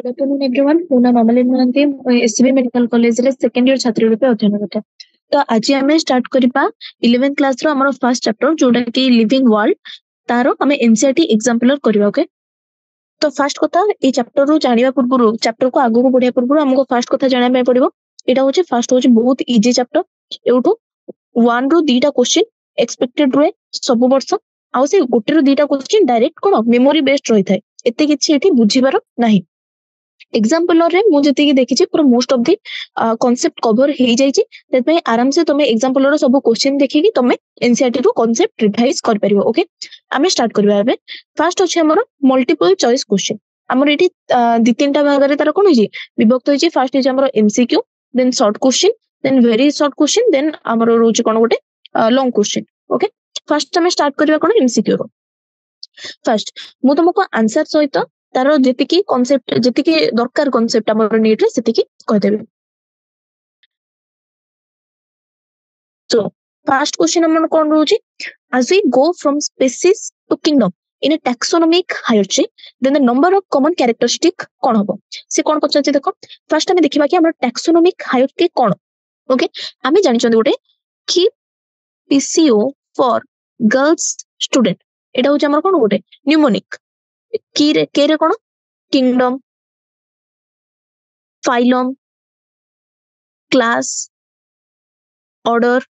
Good afternoon everyone मो नाम अमलिन Mahanti SCB medical college रे सेकंड ईयर छात्री रूपे अध्ययन करते। तो आज आम स्टार्ट करबा 11th क्लास रो हमर फर्स्ट चैप्टर जोटा कि लिविंग वर्ल्ड तारो हमें एनसीईआरटी एग्जांपलर करबा। ओके, तो फर्स्ट कथा ए चैप्टर रो जानिबा पूर्व चैप्टर को आगु को बढ़िया पूर्व हमको फर्स्ट कथा जानिबा में पड़िबो। एटा होचे फर्स्ट होचे बहुत इजी चैप्टर। एउठो 1 रो 2टा क्वेश्चन एक्सपेक्टेड रहे सब वर्ष आउ से गोटे रो 2टा क्वेश्चन डायरेक्ट कोन मेमोरी बेस्ड रही थाए। एते किछि एठी बुझिबार नाही। एग्जांपलर रे मु जति देखि छी पूरा most of the concept cover हे जाई छी। तत पे आराम से तमे एग्जांपलर सब क्वेश्चन देखि कि तमे एनसीईआरटी रो कांसेप्ट रिवाइज कर परिबो। ओके, आमे स्टार्ट करबा एबे। फर्स्ट होचे हमर मल्टीपल चॉइस क्वेश्चन। हमर एठी दि तीनटा भाग रे तार कोन होई छी विभक्त होई छी। फर्स्ट होचे हमर MCQ, then short question, then very short question, then हमर रोचे कोन गोटे लॉन्ग क्वेश्चन। ओके, फर्स्ट हमें स्टार्ट करबा कोन एमसीक्यू रो। फर्स्ट मु तुमको आंसर सहित तारो जेतिकी कांसेप्ट जेतिकी दरकार कांसेप्ट हमर नीट रे सेतिकी कह देबे। सो फर्स्ट क्वेश्चन हमन कोन रहउची, as we go from species to kingdom in a taxonomic hierarchy then the number of common characteristic कोन हबो। से कोन पचाची देखो। फर्स्ट हमें देखिबा कि हमर taxonomic hierarchy कोन। ओके, हमें जानि चंदी गोटे कि पीसीओ फॉर गर्ल्स स्टूडेंट एटा होची हमर कोन गोटे न्यूमोनिक की रे के रे कोन kingdom, phylum, class, order,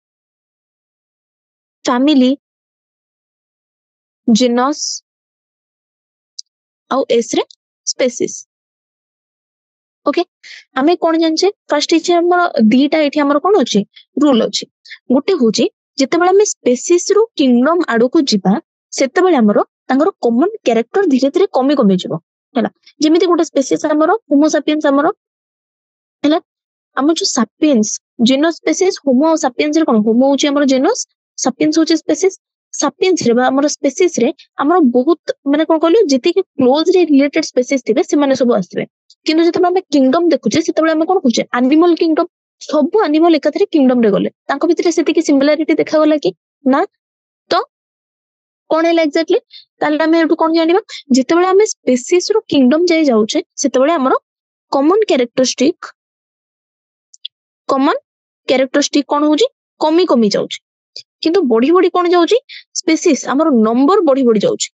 family, genus आउ एस रे स्पेसीज। ओके, हमें कोन जानछे फर्स्ट इचे हमर दीटा एठी हमर कोन अछि रूल अछि। गोटे होची जेतेबेला हम स्पेसीज रो किंगडम आडो को जिबा सेतेबेला हमर तांगर कॉमन कैरेक्टर धीरे धीरे कमी कमी जिवो हैला। जेमिति गोटे स्पेसीज हमर होमो सापियंस हमर हैला। हमर जो सापियंस जीनस स्पेसीज होमो सापियंस रे कोन होमो होची हमर जीनस, सापियंस होची स्पेसीज। सापियंस रे हमर स्पेसीज रे हमर बहुत माने कोन कहलियो जेति कि क्लोज रे रिलेटेड स्पेसीज थिबे से माने सब आस्थिबे। किंतु जेते हम किंगडम देखुचे सेतेबेला हम कोन कहूचे एनिमल किंगडम। सब एनिमल एकाथरे किंगडम रे गले तांको भितरे सेति कि सिमिलरिटी देखा गला कि ना। तो कोन है एक्जेक्टली ताले हम एटु कोन जानिबा जेतेबेला हम स्पेसीज रो किंगडम जाय जाउचे सेतेबेला हमर कॉमन कैरेक्टरिस्टिक कोन होची कमी कमी जाउची। किंतु बढ़ी बढ़ी कोन जाउची स्पेसीज हमर नंबर बढ़ी बढ़ी जाउची।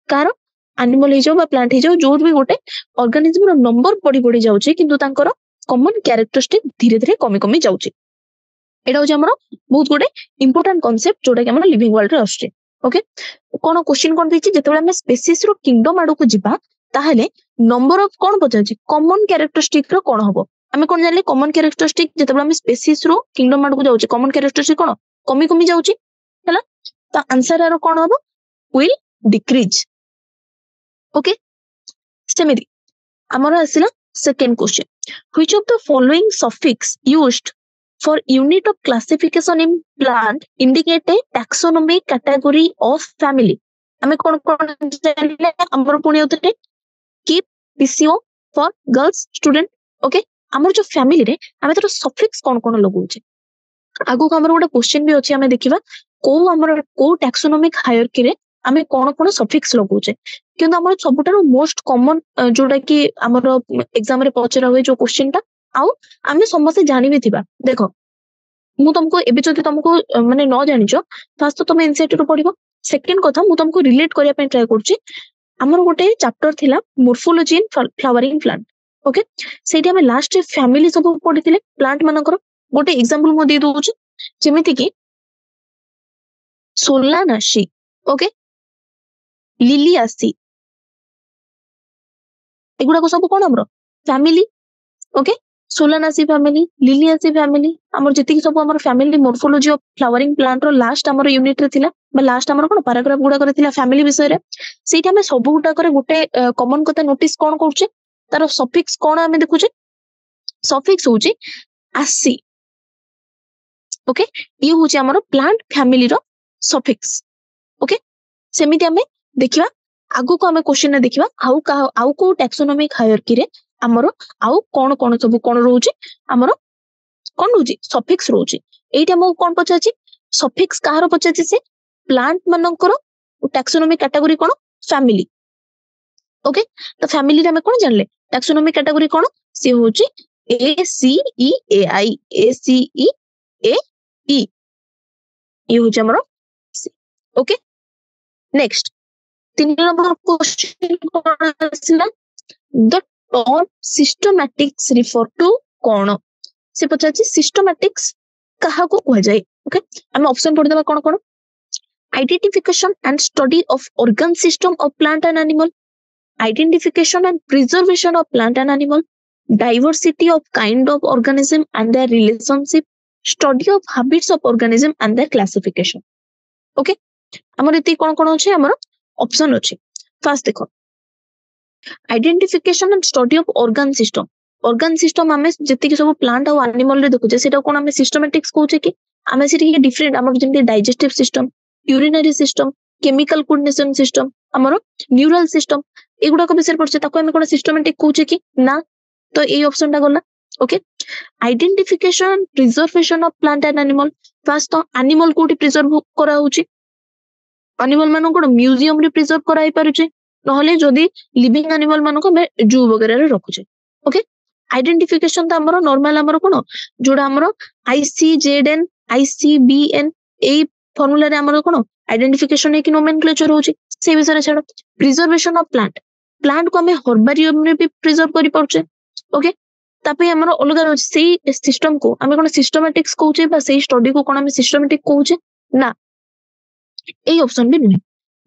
कार एनिमल हे जाउ बा प्लांट हे जाउ जो भी गोटे ऑर्गेनिज्म रो नंबर बढ़ी बढ़ी जाउची किंतु तांकर कॉमन कैरेक्टरिस्टिक धीरे धीरे कमी कमी जाउची। एटा होची हमर बहुत गोटे इंपोर्टेंट कांसेप्ट जोटा कि हमर लिविंग वर्ल्ड रे आछे। ओके, कोन क्वेश्चन कोन दैछि जेतेबेला हम स्पेसीज रो किंगडम आडो को जिबा ताहेले नंबर ऑफ कोन पचाछि कॉमन कैरेक्टरिस्टिक रो कोन हबो। हमें कोन जानले कॉमन कैरेक्टरिस्टिक जेतेबेला हम स्पेसीज रो किंगडम आडो को जाउछि कॉमन कैरेक्टरिस्टिक कोन कमी कमी जाउछि हैला। तो आंसर आरो कोन हबो विल डिक्रीज। ओके, सेमिति हमर आसिला second question, which of the following suffix used for unit of classification in plant indicate a taxonomic category of family। हमें कौन कौन जानले हमर पुणी उतरे कि PCO for girls student. Okay, हमर जो फैमिली रे हमें तर सफिक्स कौन कौन लगौचे आगु को हमर गोटे क्वेश्चन भी अछि। हमें देखिबा को हमर को टैक्सोनॉमिक हायरार्की रे हमें कौन कौन सफिक्स लगौचे। किंतु हमर सबुटारो मोस्ट कॉमन जोटा कि हमर एग्जाम रे पचरा हुए जो क्वेश्चन ता आउ हमें समस्त जानि भी थिबा। देखो मु तुमको एबे जदि तुमको माने न जानिचो फर्स्ट तो तुम एनसीईआरटी रो पढिबो। सेकंड कथा मु तुमको रिलेट करिया पे ट्राई करछि। हमर गोटे चैप्टर थिला morphology in flowering plant. Okay, सेठी हमें लास्ट फैमिली सब पढिथिले प्लांट मानकर। गोटे एग्जांपल मु दे दोछि जेमिति कि सोलानासी, ओके, लिलियासी एगुडा को सब कोन हमरो family. Okay, Solanaceae family, Liliaceae family हमर जति सब हमर family morphology of flowering plant रो लास्ट हमर यूनिट रे थिला बा लास्ट हमर कोन पैराग्राफ गुडा करे थिला फैमिली विषय रे। सेठी हमें सब गुडा करे गोटे कॉमन कथा नोटिस कोन करछे तार सफिक्स कोन हमें देखुछे। सफिक्स होची आसी। ओके, ये होची हमर प्लांट फैमिली रो सफिक्स। ओके, सेमिति हमें देखिबा आगु को हमें क्वेश्चन ने देखिबा आउ को टैक्सोनॉमिक हायरार्की रे हमरो आउ कोन कोन सब कोन रहउची हमरो कोन रहउची सफिक्स रहउची। एटा मो कोन पचाची सफिक्स काहारो पचाची से प्लांट मानकर टैक्सोनॉमिक कैटेगरी कोन फैमिली। ओके, तो फैमिली रे हमें कोन जानले टैक्सोनॉमी कैटेगरी कोन सी होची ACEAI ACEAE ये होची हमरो ओके नेक्स्ट 3 नंबर क्वेश्चन कोन आसिला the term systematics refer to कोन से पचाची सिस्टमैटिक्स कहा को कह जाए ओके हम ऑप्शन पढ़ देबा कोन कोन identification and study of organ system of plant and animal, identification and preservation of plant and animal, diversity of kind of organism and their relationship, study of habits of organism and their classification. Okay, हमर एती कोन कोन अछि हमर option अछि first देखो identification and study of organ system हमें जति कि सब प्लांट और एनिमल रे देखु जे सेटा कोन हमें सिस्टमैटिक्स कहू कि हमें से डिफरेंट हमर जेंति digestive system urinary system chemical coordination system हमरो न्यूरल सिस्टम एगुडा को विषय पड़ছে ताको हमें कोन सिस्टमैटिक कहूचे कि ना तो ए ऑप्शन टा गला okay identification preservation of plant and animal first तो एनिमल कोठी प्रिजर्व करा होची एनिमल मानो को म्यूजियम रे प्रिजर्व कराई पारुचे नहले जदी लिविंग एनिमल मानो को हमें जू वगैरह रे रखुचे ओके आइडेंटिफिकेशन तो हमरो नॉर्मल हमरो कोन जोडा हमरो ICZN ICBN ए फॉर्मूला रे हमरो कोन आइडेंटिफिकेशन है कि नोमेनक्लेचर होची से विषय रे छाड़ प्रिजर्वेशन ऑफ प्लांट को हमें हर्बारियम रे भी प्रिजर्व करि परचे ओके तापे हमरो अलगा होची सेही सिस्टम को हमें कोन सिस्टमैटिक्स कहूचे बा सेही स्टडी को कोन हमें सिस्टमैटिक कहूचे ना ए ऑप्शन भी नहीं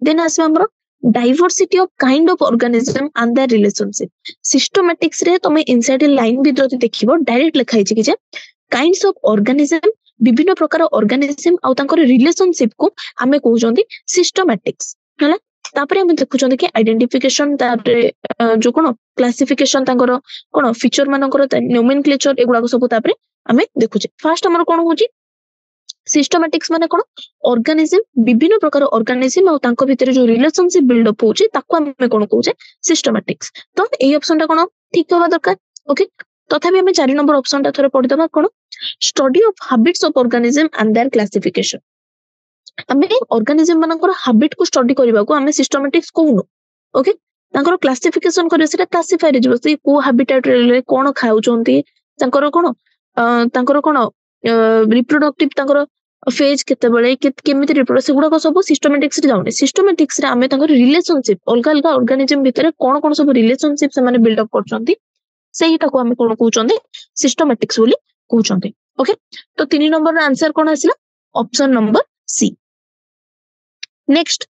देन आसे हमरो diversity of kind of organism and their relationship systematics रे तमे इनसाइड लाइन भी जति देखिबो डायरेक्ट लिखा हिची कि जे काइंड्स ऑफ ऑर्गेनिज्म विभिन्न प्रकार ऑर्गेनिज्म आउ तांकर रिलेशनशिप को हमें कहउचंदी सिस्टमैटिक्स हला तापरे हम देखुचंदी कि आइडेंटिफिकेशन तापरे जो कोन क्लासिफिकेशन तांकर कोन फीचर मानकर नोमेनक्लेचर एगुडा को सब तापरे हमें देखुचे फर्स्ट हमर कोन होची सिस्टमैटिक्स माने कोन ऑर्गेनिज्म विभिन्न प्रकार ऑर्गेनिज्म आउ तांको भितर जो रिलेशनशिप बिल्ड अप होची ताको हमें कोन कहउचे सिस्टमैटिक्स तो ए ऑप्शन ता कोन ठीक होबा दरकार ओके तथापि हमें 4 नंबर ऑप्शन ता थोरे पढि दबा कोन study of habits of organism and their classification हमें ऑर्गेनिज्म मानकर हैबिट को स्टडी करबा को हमें सिस्टमैटिक्स कहउनो ओके तांकर क्लासिफिकेशन करे सेटा क्लासिफाई रे जबो से को हैबिटेट रे कोन खाउचंती तांकर कोन तांकर कोन रिप्रोडक्टिव तांकर फेज केते बेले केमिति रिप्रोडक्ट सेगुडा को सब सिस्टमैटिक्स रे जाउने सिस्टमैटिक्स रे हमें तांकर रिलेशनशिप अलग अलग ऑर्गेनिज्म भितर कोन कोन सब रिलेशनशिप से माने बिल्ड अप करचंती सेहीटा को हमें कोन कहउचंती सिस्टमैटिक्स बोली कहउचंती ओके तो 3 नंबर आंसर कोन आसिला option number C next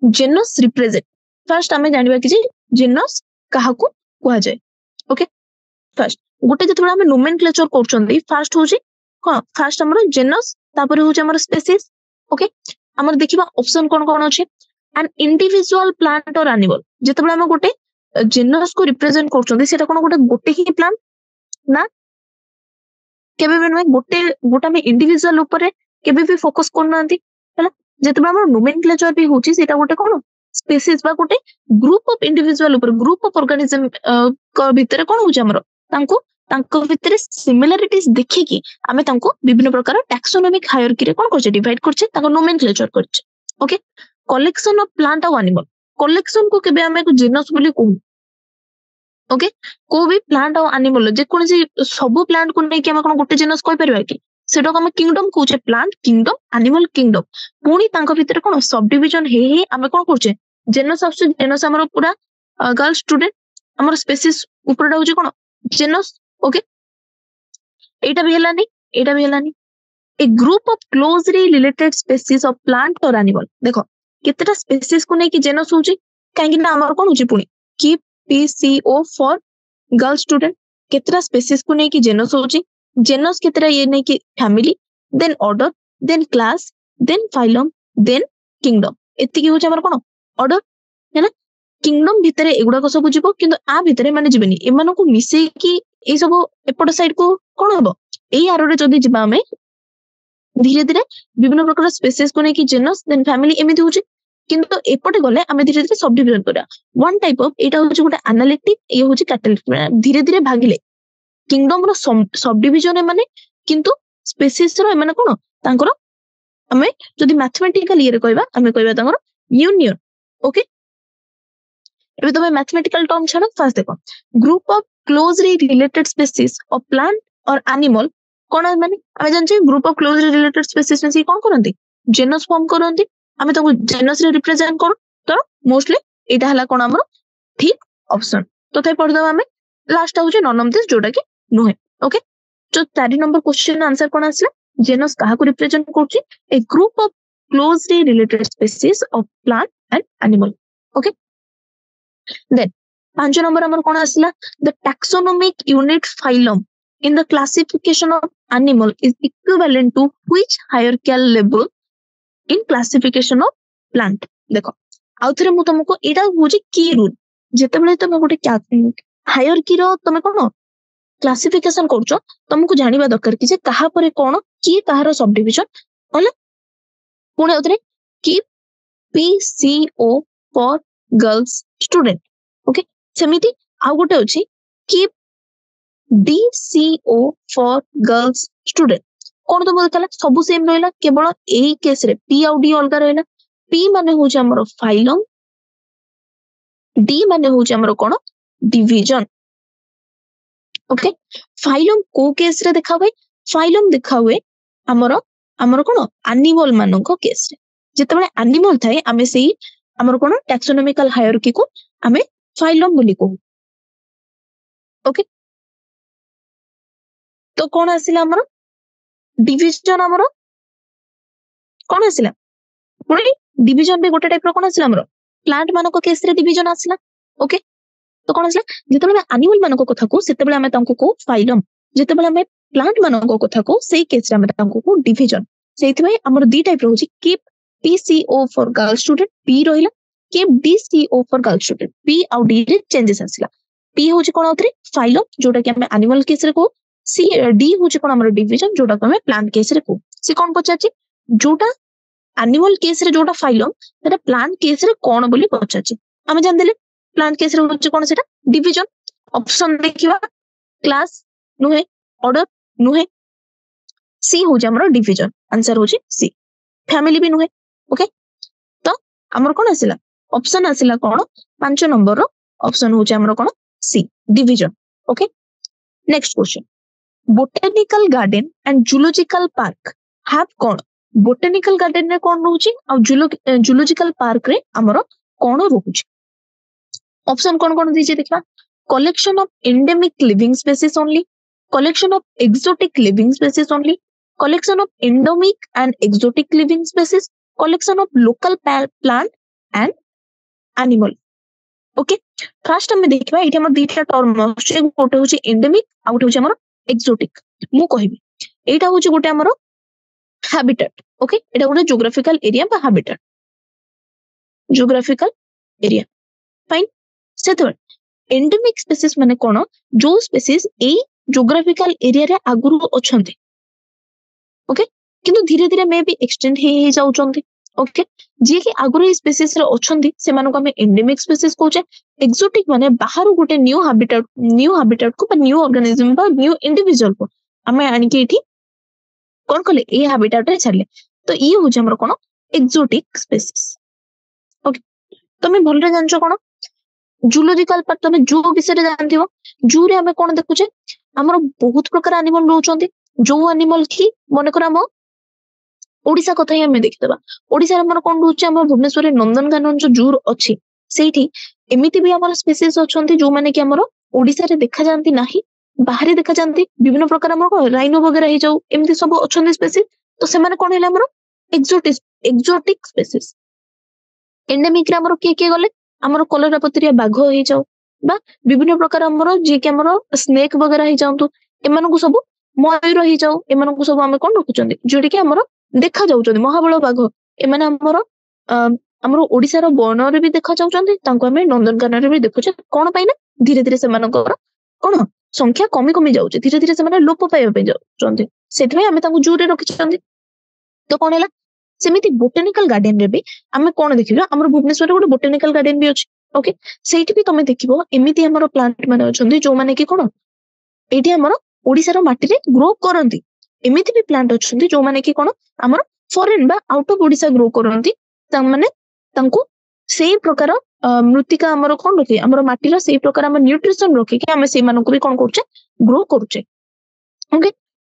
genus represent first हमें जानबा कि जे जेनस काहा को कहआ जाय ओके फर्स्ट गोटे जतबे हमें नोमेनक्लेचर करचंती फर्स्ट होची कोन फर्स्ट हमर जेनस तापर होची हमर स्पीसीज ओके हमर देखिबा ऑप्शन कोन कोन अछि एन इंडिविजुअल प्लांट और एनिमल जतबे हम गोटे जेनस को रिप्रेजेंट करचंती सेटा कोन गोटे ही प्लांट ना केबे भी नहीं गोटे में इंडिविजुअल ऊपर केबे भी फोकस करनांती हला जेतबे हमर नोमेनक्लेचर भी होची सेटा गोटे कोन स्पीसीज बा गोटे ग्रुप ऑफ इंडिविजुअल ऊपर ग्रुप ऑफ ऑर्गेनिज्म को भीतर कोन होची हमर तांको भीतर सिमिलरिटीज देखि कि हमें तांको विभिन्न प्रकार टैक्सोनॉमिक हायरार्की रे कोन करछे डिवाइड करछे तांको नोमेनक्लेचर करछे ओके कलेक्शन ऑफ प्लांट और एनिमल कलेक्शन को केबे हमें को जीनस बोली कहू ओके को भी प्लांट और एनिमल जे कोन से सब प्लांट को नै कि हम कोन गोटे जीनस कहि परबा कि सेटा को हम किंगडम कहूचे प्लांट किंगडम एनिमल किंगडम पुनी तांको भीतर कोन सब डिवीजन हे हमें कोन करछे जेनस ऑफ जेनस हमर पूरा गर्ल स्टूडेंट हमर स्पीसीज ऊपर होची कोन जेनस ओके एटा भी हेलानी a group of closely related species of plant और एनिमल देखो कितटा स्पीसीज को नै कि जेनस होची काहे कि हमर कोन होची पुनी की PCO फॉर गर्ल स्टूडेंट कितटा स्पीसीज को नै कि जेनस होची जेनस कितरा ये नै कि family then order then class then phylum then kingdom एति कि होची हमर कोन ऑर्डर है ना किंगडम भितरे एगुडा को सब जिवो किंतु आ भितरे माने जिबेनी एमानो को मिसे कि ए सब एपट साइड को कोन हबो एई आरो रे जदी जिबा हमें धीरे धीरे विभिन्न प्रकार स्पीसीज को नै कि जेनस देन फैमिली एमिति होची किंतु एपटे गले हमें धीरे धीरे सब डिवीजन करा वन टाइप ऑफ एटा होची गोटे एनालिटिक ए होची कैटलिस्ट धीरे धीरे भागिले किंगडम रो सब डिवीजन माने किंतु स्पीसीज रो माने कोन तांकर हमें जदी मैथमेटिकल ये रे कहबा हमें कहबा तांकर यूनियन ओके ଏବେ ତମେ मैथमेटिकल टर्म छाड़ फास्ट देखो group of closely related species of plant और एनिमल कोन माने आमे जानछे group of closely related species में सी कोन करंती जेनस फॉर्म करंती आमे ताको जेनस रे रिप्रेजेंट करू तो मोस्टली एटा हला कोन हमर ठीक ऑप्शन तो थाई पढ़ दबा आमे लास्ट होचे नन ऑफ दिस जोटा कि नुहे ओके तो 4 नंबर क्वेश्चन आंसर कोन आसला जेनस काहा को रिप्रेजेंट करछि a group of closely related species of plant and animal okay then 5 number हमर कोन आसला the taxonomic unit phylum in the classification of animal is equivalent to which hierarchical level in classification of plant देखो आउ थरे मु तुमको एटा होची की रूल जेते बेले तुम गोटे हायरार्की रो तुम कोन क्लासिफिकेशन करछो तुमको जानिबा दरकार कि जे कहा परे कोन की कहारो सब डिवीजन होला पुणे उतरे की PCO for girls student okay सेमिति आउ गोटे अछि की डीसीओ फॉर गर्ल्स स्टूडेंट कोन तो बोलतला सब सेम रहला केवल एही केस रे पी आउ डी अलगा रहला पी माने होचे हमर फाइलम डी माने होचे हमर कोन डिवीजन ओके फाइलम को केस रे देखा हुए फाइलम देखा हुए हमर हमर कोन एनिमल मानको केस रे जते बेले एनिमल थाए आमे सेही हमर कोन टैक्सोनॉमिकल हायरार्की को आमे फाइलम बोली कहू ओके तो कोन आसिला हमर डिवीजन हमर कोन आसिला पुणी डिवीजन भी गोटे टाइप रो कोन आसिला हमर प्लांट मानको केस रे डिवीजन आसिला ओके तो कोन आसिला जते बेले एनिमल मानको कथा को सेते बेले आमे तांको को फाइलम जते बेले आमे प्लांट मानको कथा को सेही केस रे आमे तांको को डिवीजन सेहित भाई हमर दी टाइप रो होची keep PCO for girl student P रहिला keep DCO for girl student P आउ डी रे चेंजेस आसिला पी होची कोन आउतरे फाइलम जोटा कि आमे एनिमल केस रे को सी डी होची कोन हमर डिवीजन जोटा कि आमे प्लांट केस रे को सी कोन पचाची जोटा एनिमल केस रे जोटा फाइलम सेटा प्लांट केस रे कोन बोली पचाची आमे जान देले प्लांट केस रे होची कोन सेटा डिवीजन ऑप्शन देखिबा क्लास नुहे ऑर्डर नुहे सी होची हमर डिवीजन आंसर होची सी फैमिली भी नुहे ओके तो हमर कोन आसिला ऑप्शन आसिला कोन 5 नंबर रो ऑप्शन होची हमर कोन C division okay next question botanical garden and zoological park have कोन बोटेनिकल गार्डन रे कोन रहउची आ जूलॉजिकल पार्क रे हमर कोन रहउची ऑप्शन कोन कोन दीजे देखबा collection of endemic living species only collection of exotic living species only, collection of endemic and exotic living species, collection of local plant and animal. Okay, first हमें देखबा एठी हमर दीटा टर्म अछि गोटे होची एंडेमिक आ गोटे होची हमर एक्सोटिक मु कहिबी एटा होची गोटे हमर हैबिटेट ओके एटा गोटे जियोग्राफिकल एरिया बा हैबिटेट जियोग्राफिकल एरिया फाइन सेतो एंडेमिक स्पीसीज माने कोन जो स्पीसीज ए जियोग्राफिकल एरिया रे आगुरु अछंती ओके किंतु धीरे धीरे मे भी एक्सटेंड हे जाउचंती ओके जे कि आगुरु स्पीसीज रे अछंती से मानको हम एंडेमिक स्पीसीज कहूचे एक्सोटिक माने बाहर गोटे न्यू हैबिटेट को बा न्यू ऑर्गेनिज्म बा न्यू इंडिविजुअल को हमें आनी के एठी कोन कले ए हैबिटेट रे छाडले तो ई होचे हमर कोन एक्सोटिक स्पीसीज ओके तमे भलरे जानछो कोन जूलॉजिकल पार्क तमे जू विषय जानथिबो जू रे हमें कोन देखुचे हमर बहुत प्रकार एनिमल रहउचंती जो एनिमल की मने कर हम ओडिसा कथा ही हमें देखितबा ओडिसा रे हमर कोन रहउचे हमर भुवनेश्वर नंदनकानन जो जू अछि सेठी एमिति भी हमर स्पीसीज अछंती जो माने कि हमर ओडिसा रे देखा जानती नाही बाहर देखा जानती विभिन्न प्रकार हमर राइनो वगैरह हे जाऊ एमिति सब अछंती स्पीसीज तो से माने कोन हेला हमर एक्सोटिक स्पीसीज एंडेमिक रे हमर के गले हमर कोलरापत्रिया बाघ हे जाऊ बा विभिन्न प्रकार हमर जे कि हमर स्नेक वगैरह हे जाऊ एमान को सब मयूर हे जाऊ एमान को सब हम कोन रखुचंदी जोडी कि हमर देखा जाउचंदी महाबल बाघ एमान हमर ओडिसा रो वन रे भी देखा जाउचंदी तांको हम नंदनकानन रे भी देखुचे कोन पाइना धीरे धीरे से मानकर कोन संख्या कमी कमी जाउचे धीरे धीरे से माने लोप पाइबा पे जाउचंदी सेठमे हम तांको जू रे रखिचंदी तो कोन हैला सेमिति बोटेनिकल गार्डन रे भी हमें कोन देखिबा हमर भुवनेश्वर रे गोटे बोटेनिकल गार्डन भी अछि ओके सेठी भी तमे देखिबो एमिति हमर प्लांट माने अछंदी जो माने कि कोन एठी हमर ओडिसा रो माटी रे ग्रो करंती एमिति भी प्लांट अछंदी जो माने कि कोन हमर फॉरेन बा आउट ऑफ ओडिसा ग्रो करंती ता माने तांको सेई प्रकार मृत्तिका हमर कोन रखी हमर माटीर सेई प्रकार हम न्यूट्रिशन रखी कि हम सेई मानको भी कोन करछे ग्रो करछे ओके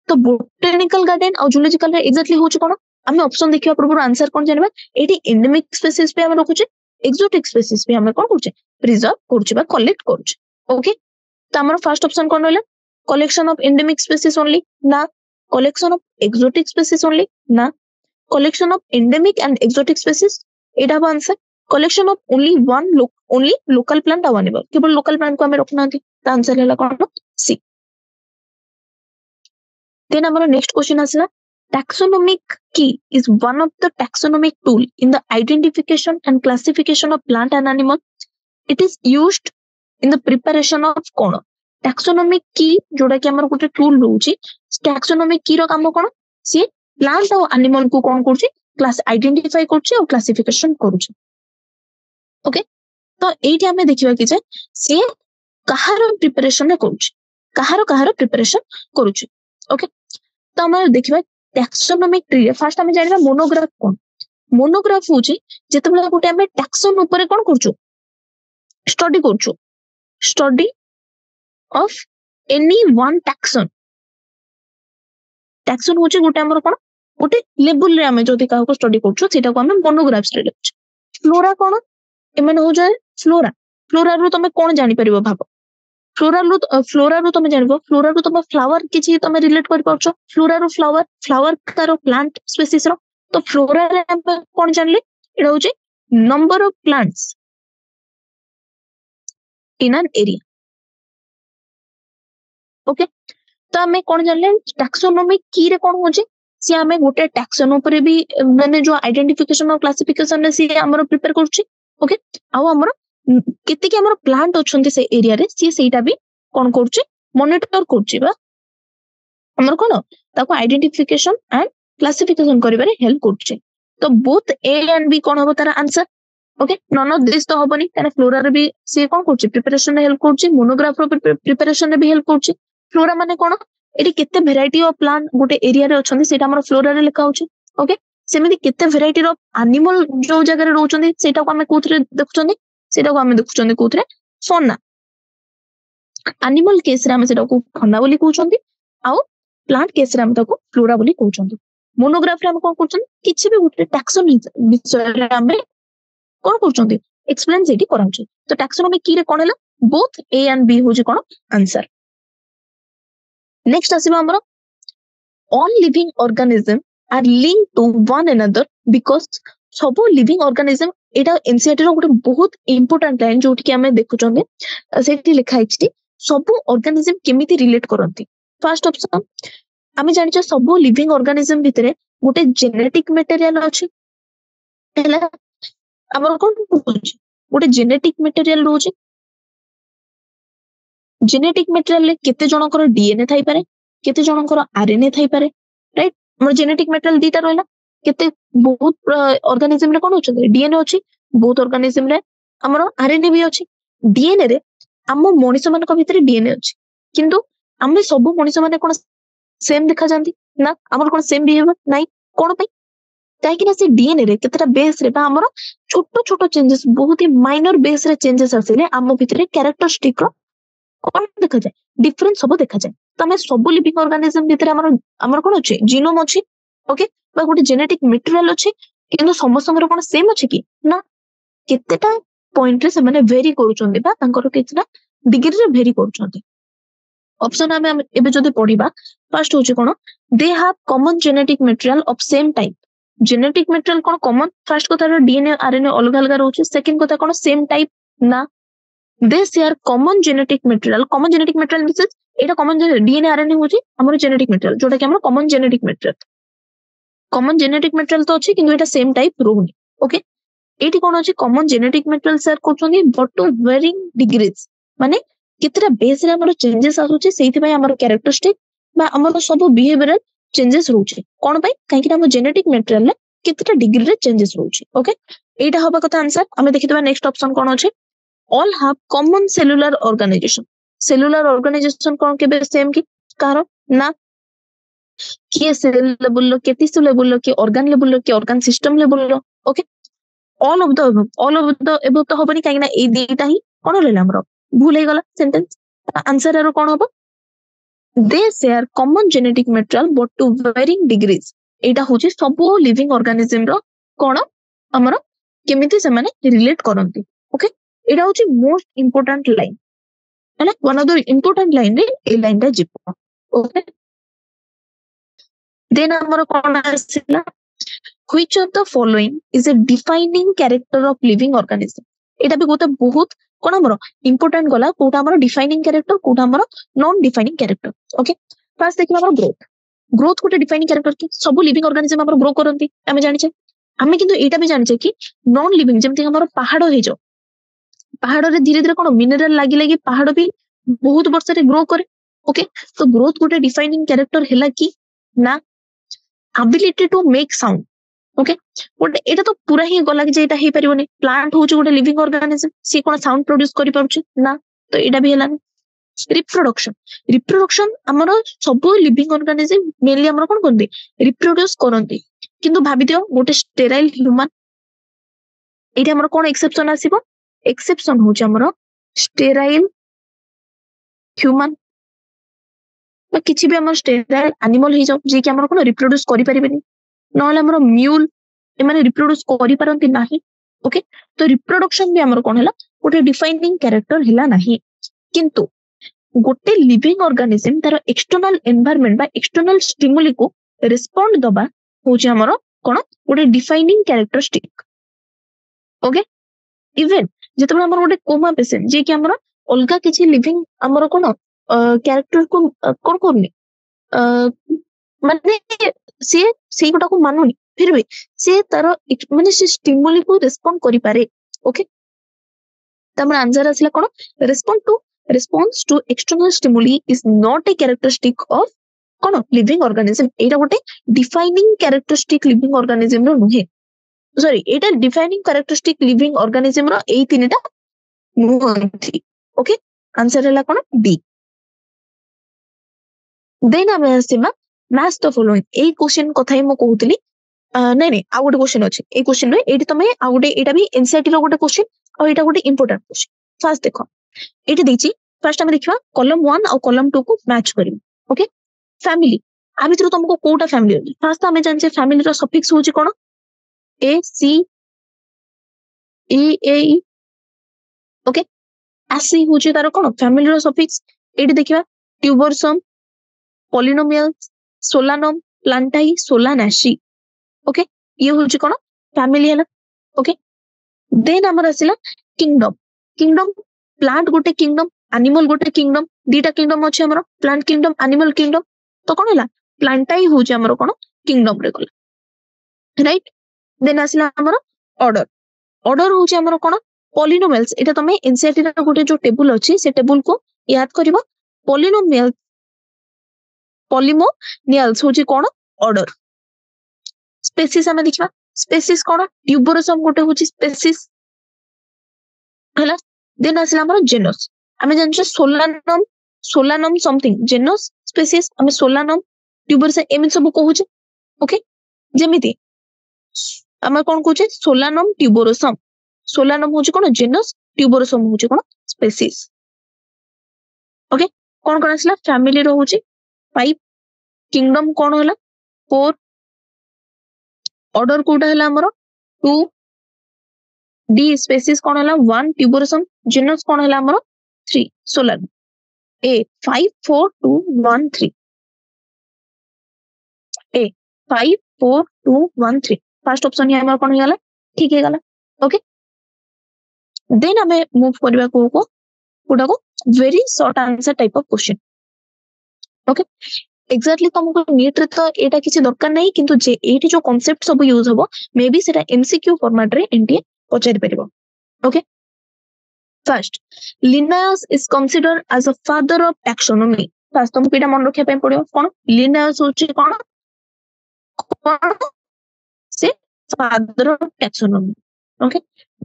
तो बोटानिकल गार्डन और जूलॉजिकल रे एक्जेक्टली होछ कोन हम ऑप्शन देखिबा पूर्व आंसर कोन जानबा एटी एंडेमिक स्पीसीज पे हम रखुछे एक्सोटिक स्पीसीज पे हम कोन करछे प्रिजर्व करछे बा कलेक्ट करछे ओके तो हमर फर्स्ट ऑप्शन कोन रहला collection of endemic species only ना collection of exotic species only ना collection of endemic and exotic species एटा हबा answer collection of only local plant और animal केवल local plant को हमें रखना थी तो आंसर हैला कोन सी देन हमर नेक्स्ट क्वेश्चन आसला taxonomic key is one of the taxonomic tool in the identification and classification of plant and animal it is used in the preparation of cone taxonomic key जोडा कि हमर गोटे tool रहउची taxonomic key रो काम कोन सी plant और animal को कौन करछि class identify करछि और क्लासिफिकेशन करछि ओके तो एठी हमें देखिबा कि जे से कहार प्रिपरेशन करछि कहार प्रिपरेशन करछि ओके तो हम देखिबा टैक्सोनॉमिक ट्री फर्स्ट हमें जानिबा मोनोग्राफ कोन मोनोग्राफ होछि जेतबेला गोटे हमें टैक्सोन ऊपर कोन करछु study of any one taxon taxon होछि गोटे हमर कोन गोटे लेवल रे हमें जदी काहो को स्टडी करछु सेटा को हमें मोनोग्राफ्स रे लिखछु फ्लोरा कोन एमन हो जाय फ्लोरा रो तमे कोन जानि परिबो भाबो फ्लोरा रो तमे जानिबो फ्लोरा रो तमे फ्लावर किछि तमे रिलेट कर परछो फ्लोरा रो फ्लावर तारो प्लांट स्पीसीज रो तो फ्लोरा रे हम कोन जानले एटा होछि number of plants in an area okay तो हमें कोन जानले टैक्सोनॉमिक की रे कोन होछि सी हमें गोटे टैक्सोन ऊपर भी माने जो आइडेंटिफिकेशन और क्लासिफिकेशन रे सी हमर प्रिपेयर करछि ओके आ हमर केते कि हमर प्लांट अछंती से एरिया रे सी सेटा भी कोन करछि मॉनिटर करछि बा हमर कोन ताको आइडेंटिफिकेशन एंड क्लासिफिकेशन करिबारे हेल्प करछि तो बोथ ए एंड बी कोन होबो तार answer okay none of this तो होबनी काना फ्लोरा रे भी सी कोन करछि प्रिपरेशन रे हेल्प करछि मोनोग्राफ रो प्रिपरेशन रे भी हेल्प करछि फ्लोरा माने कोन एटी केते वैरायटी ऑफ प्लांट गोटे एरिया रे अछंती सेटा हमर फ्लोरा रे लिखा होछि ओके सेमिति केते वैरायटी ऑफ एनिमल जो जगह रे रहउछंती सेटा को हमें कोथरे देखुछंती सेटा को हमें देखुछंती कोथरे सोना एनिमल केस रे हमें सेटा को फना बोली कहउछंती आउ प्लांट केस रे हम ताको फ्लोरा बोली कहउछंती मोनोग्राफ रे हम कोन करछन किछि भी गोटे टैक्सोन विषय रे हमें कोन करछंती एक्सप्लेन सेठी कराउछि तो टैक्सोनॉमी की रे कोन हला बोथ ए एंड बी होछि कोन आंसर नेक्स्ट आसीबा हमरो all living organism are linked to one another because सब लिविंग ऑर्गेनिज्म एटा एनसीईआरटी रो गोटे बहुत इंपोर्टेंट लाइन जोठी कि हमें देखुचोंगे सेठी लिखा हिछि सब ऑर्गेनिज्म केमिति रिलेट करंती फर्स्ट ऑप्शन हमें जानि सब लिविंग ऑर्गेनिज्म भितरे गोटे जेनेटिक मटेरियल अछि हला हमर कोन होछि गोटे जेनेटिक मटेरियल रोछि जेनेटिक मटेरियल केते जनकर डीएनए थाई पारे केते जनकर आरएनए थाई पारे राइट हमर जेनेटिक मटेरियल दीटा रहला केते बहुत ऑर्गेनिज्म रे कोन होछि डीएनए अछि बहुत ऑर्गेनिज्म रे हमर आरएनए भी अछि डीएनए रे हम मनुष्य मान भितर डीएनए अछि किंतु हम सब मनुष्य मान कोन सेम देखा जानती ना हमर कोन सेम बिहेवियर नाही कोन पई काहे कि ना से डीएनए रे केतेटा बेस रे बा हमर छोटो छोटो चेंजेस बहुत ही माइनर बेस रे चेंजेस आसिले हम भितर कैरेक्टरिस्टिक रो कोन देखा जाय डिफरेंस सब देखा जाय तो हमें सब लिविंग ऑर्गेनिज्म भितर हमर कोन अछि जीनोम अछि ओके बा गोटे जेनेटिक मटेरियल अछि किंतु समस्त कोन सेम अछि कि ना केतेटा पॉइंट रे से माने वेरी करूचंदी बा तांकर केतेटा डिग्री रे वेरी करूचंदी ऑप्शन हमें एबे जदि पढिबा फर्स्ट होछि कोन they have common genetic material of same type genetic material कोन कॉमन फर्स्ट कथा डीएनए आरएनए अलग अलग रहउछि सेकंड कथा कोन सेम टाइप ना they share common genetic material means एटा कॉमन डीएनए आरएनए होछि हमर जेनेटिक मटेरियल जोटा कि हमर कॉमन जेनेटिक मटेरियल तो अछि किंतु एटा सेम टाइप रहउनि ओके एटी कोन अछि कॉमन जेनेटिक मटेरियल शेयर करछोनी बट टू वेरिंग डिग्रीज माने कितरा बेस रे हमर चेंजेस आसुछि सेहि पय हमर कैरेक्टरिस्टिक बा हमर सब बिहेवियरल चेंजेस रहउछि कोन पय काहे कि हमर जेनेटिक मटेरियल ले कितरा डिग्री रे चेंजेस रहउछि ओके एटा होबा कथा आंसर हमें देखितबा नेक्स्ट ऑप्शन कोन अछि all have common cellular organization कोन के सेम की कारण ना कि सेल लेवल लो के टिश्यू लेवल लो कि ऑर्गन लेवल लो कि organ system level low okay all of the above, all of the above तो हबनी काहे ना ए दीटा ही कोन रहला हमरो भूल हे गला सेंटेंस। आंसर एरो कोन हबो they share common genetic material but to varying degrees. एटा होची सब लिविंग ऑर्गेनिज्म रो कोन हमरो केमिति से माने रिलेट करंती। ओके एटा होची मोस्ट इंपोर्टेंट लाइन है one of the important line रे ए लाइन टा जिपो। ओके देन हमरो कोन आसिला which of the following is a defining character of living organism. एटा भी गोटे बहुत कोन हमरो इंपोर्टेंट गला कोटा हमरो डिफाइनिंग कैरेक्टर कोटा हमरो non defining character. Okay first देखिबा हमरो ग्रोथ। ग्रोथ गोटे डिफाइनिंग कैरेक्टर कि सब लिविंग ऑर्गेनिज्म हमरो ग्रो करंती हमें जानिछे। हमें किंतु एटा भी जानिछे कि नॉन लिविंग जेमति हमरो पहाड़ हे जो पहाड़ रे धीरे धीरे कोन मिनरल लागी लागी पहाड़ भी बहुत वर्ष रे ग्रो करे। ओके तो ग्रोथ गोटे डिफाइनिंग कैरेक्टर हैला कि ना ability to make sound. Okay गोटे एटा तो पूरा ही गला कि जे एटा हे परिबोनी प्लांट होउछ गोटे लिविंग ऑर्गेनिज्म सी कोन साउंड प्रोड्यूस करि पाउछ ना तो एटा भी हैला। रिप्रोडक्शन रिप्रोडक्शन हमरो सब लिविंग ऑर्गेनिज्म मेनली हमरो कोन करंती रिप्रोड्यूस करंती किंतु भाबि दियो गोटे स्टेराइल ह्यूमन एटा हमरो कोन एक्सेप्शन आसीबो एक्सेप्शन होउछ हमरो स्टेराइल ह्यूमन बा किछि भी हमर स्टेराइल एनिमल हे जाउ जे कि हमरो कोन रिप्रोड्यूस करि परिबेनी नहले हमरो म्यूल ए माने रिप्रोड्यूस करि पारंती नाही। ओके तो रिप्रोडक्शन भी हमरो कोन हैला गोटे डिफाइनिंग कैरेक्टर हैला नाही किंतु गोटे लिविंग ऑर्गेनिज्म तार एक्सटर्नल एनवायरनमेंट बा एक्सटर्नल स्टिमुली को रिस्पोंड दबा होची हमरो कोन गोटे डिफाइनिंग कैरेक्टरिस्टिक। ओके इवन जेतबे हमरो गोटे कोमा पेशेंट जे कि हमरो अलगा किछि लिविंग हमरो कोन कैरेक्टर को कोन करनी माने से गोटा को मानुनी फिर भी से तार माने से स्टिमुली को रिस्पोंड करि पारे। ओके तमर आंसर आसला कोन response to external stimuli is not a characteristic of कोन लिविंग ऑर्गेनिज्म एटा गोटे डिफाइनिंग कैरेक्टरिस्टिक लिविंग ऑर्गेनिज्म रो नुहे सॉरी एटा डिफाइनिंग कैरेक्टरिस्टिक लिविंग ऑर्गेनिज्म रो एई तीनटा नुहंती। ओके आंसर हैला कोन डी। देन हम आसीबा मैच द फॉलोइंग एई क्वेश्चन कथाई म कहउतली नै नै आ गोटे क्वेश्चन अछि ए क्वेश्चन रे एटी तमे आ गोटे एटा भी एनसीईआरटी रो गोटे क्वेश्चन और एटा गोटे इंपोर्टेंट क्वेश्चन। फर्स्ट देखो एटी देछि फर्स्ट हम देखिबा कॉलम 1 और कॉलम 2 को मैच करिबो। ओके फैमिली आ भितर तुमको कोटा फैमिली होची फर्स्ट हमें जानछे फैमिली रो सफिक्स होची कोन ए C E A E. Okay एसी होची तार कोन फैमिली रो सफिक्स एटी देखिबा tuberosum polynomials Solanum plantae Solanaceae. Okay ये होची कोन फैमिली हैला। ओके देन हमर आसिला किंगडम किंगडम प्लांट गोटे किंगडम एनिमल गोटे किंगडम दीटा किंगडम अछि हमरो प्लांट किंगडम एनिमल किंगडम तो कोन हैला प्लांटाई होची हमरो कोन किंगडम रे गला राइट। देन आसिला हमरो ऑर्डर ऑर्डर होची हमरो कोन पॉलिनोमियल्स एटा तमे एनसीईआरटी रा गोटे जो टेबल अछि से टेबल को याद करबो पॉलिनोमियल पॉलिमोनियल्स होची कोन ऑर्डर। स्पेसीज हमें देखिबा स्पेसीज कोन ट्यूबरसम गोटे होची स्पेसीज हैला। देन आसिला हमरो जेनस हमें जानछे Solanum Solanum something genus species हमें सोलानम ट्यूबरसम एमिन सब कहूचे। ओके जेमिति हमें कोन कहूचे सोलानम ट्यूबरसम सोलानम होची कोन जेनस ट्यूबरसम होची कोन स्पेसीज। ओके कोन कोन आसिला फैमिली रो होची 5 किंगडम कोन होला 4 ऑर्डर कोटा हैला हमरो 2 डी स्पेसीज कोन हैला 1 ट्यूबरसम जेनस कोन हैला हमरो 3 सोलानम ए 5 4 2 1 3 ए 5 4 2 1 3 फर्स्ट ऑप्शन ये हमर कोन हैला ठीक है गला। ओके देन हमें मूव करबा को कोटा को very short answer type of question. Okay exactly तुमको नीट रे तो एटा किसी दरकार नहीं किंतु जे एटी जो कांसेप्ट सब यूज होबो मे बी सेटा एमसीक्यू फॉर्मेट रे एनटीए पचारि परिबो। Okay first Linnaeus is considered as a father of taxonomy first तुमको एटा मन रखिया पे पड़ियो कोन लिनायस होची कोन से father of taxonomy. Okay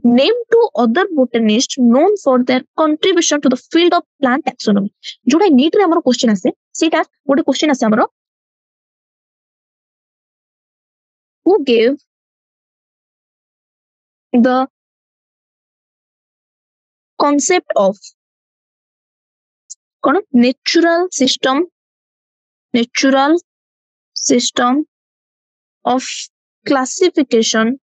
name two other botanists known for their contribution to the field of plant taxonomy जोटा नीट रे हमर क्वेश्चन आसे सेटा गोटे क्वेश्चन आसे हमर who gave the concept of कौन natural system of classification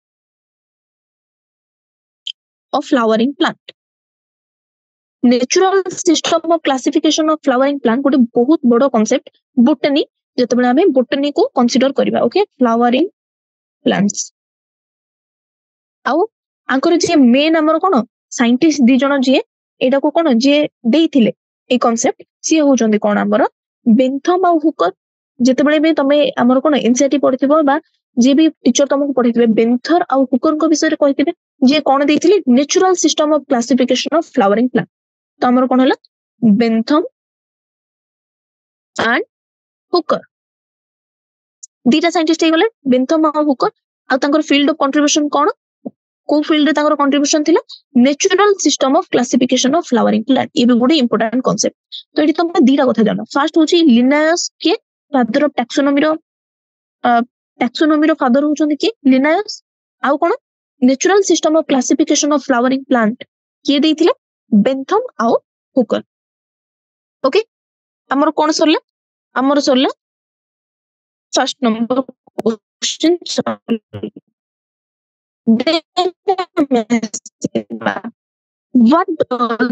of flowering plant. Natural system of classification of flowering plant गोटे बहुत बड़ concept botany जेतेबेले आमे botany को consider करिबा ओके flowering plants आउ आंकर जे मेन हमर कोन साइंटिस्ट दी जण जे एटा को कोन जे देइथिले ए concept सी होजंदी कोन हमर बेंथम आ हुकर जेतेबेले भी तमे हमर कोन एनसीईआरटी पढिथिबो बा जे भी टीचर तुमको पढिथिबे बेंथर आ हुकर को विषय रे कहिथिबे जे कोन देइथिले natural system of classification of flowering plant तो हमर कोन हला बेंथम एंड हुकर दीटा साइंटिस्ट हे गले बेंथम आ हुकर आ तांकर फील्ड ऑफ कंट्रीब्यूशन कोन को फील्ड रे तांकर कंट्रीब्यूशन थिला natural system of classification of flowering plant ये भी गुड इंपोर्टेंट कांसेप्ट तो एटी तुम दीटा कथा जानो फर्स्ट होची लिनायस के फादर ऑफ टैक्सोनॉमी रो फादर होचोंदी के लिनायस आउ कोन natural system of classification of flowering plant के देइथिले बेंथम आउ हुकर ओके हमर कोन सरला first number question what does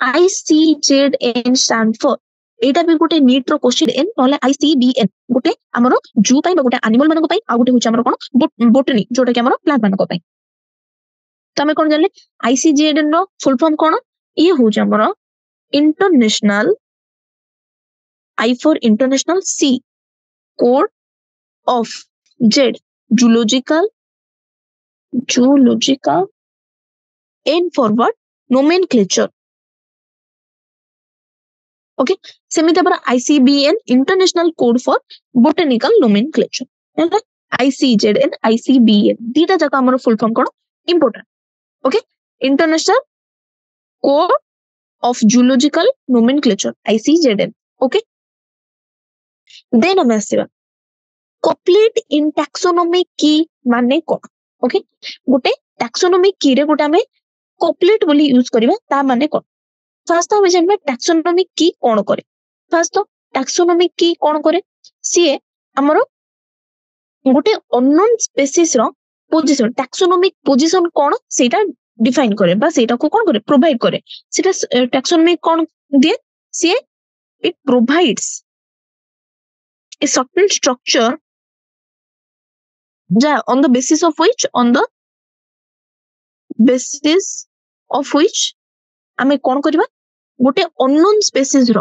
ICZN stand for एटा भी गोटे नीट रो क्वेश्चन एन नले ICBN गोटे हमरो जू पई गोटे एनिमल मानको पई आ गोटे होछ हमरो कोन बोटनी जोटा कि हमरो प्लांट मानको पई त हमें कोन जानले ICZN रो फुल फॉर्म कोन ये होछ हमरो international I for international C code of Z zoological N for what nomenclature okay सेमिति पर ICBN international code for botanical nomenclature है ICZN ICBN दीटा जका हमर फुल फॉर्म कोन important okay international code of zoological nomenclature ICZN okay then हम आसीबा कॉप्लेट इन taxonomy की माने कोन ओके गोटे टैक्सोनॉमी की रे गोटे हमें कॉप्लेट बोली यूज करबा ता माने कोन फर्स्ट तो हम जानबे टैक्सोनॉमी की कोन करे फर्स्ट तो टैक्सोनॉमी की कोन करे सी हमरो गोटे अननोन स्पीशीज रो पोजीशन टैक्सोनॉमिक पोजीशन कोन सेटा डिफाइन करे बा सेटा को कोन करे प्रोवाइड करे सेटा taxonomy cone they see it provides a certain structure on the basis of which हमें कौन करबा गोटे अननोन स्पीशीज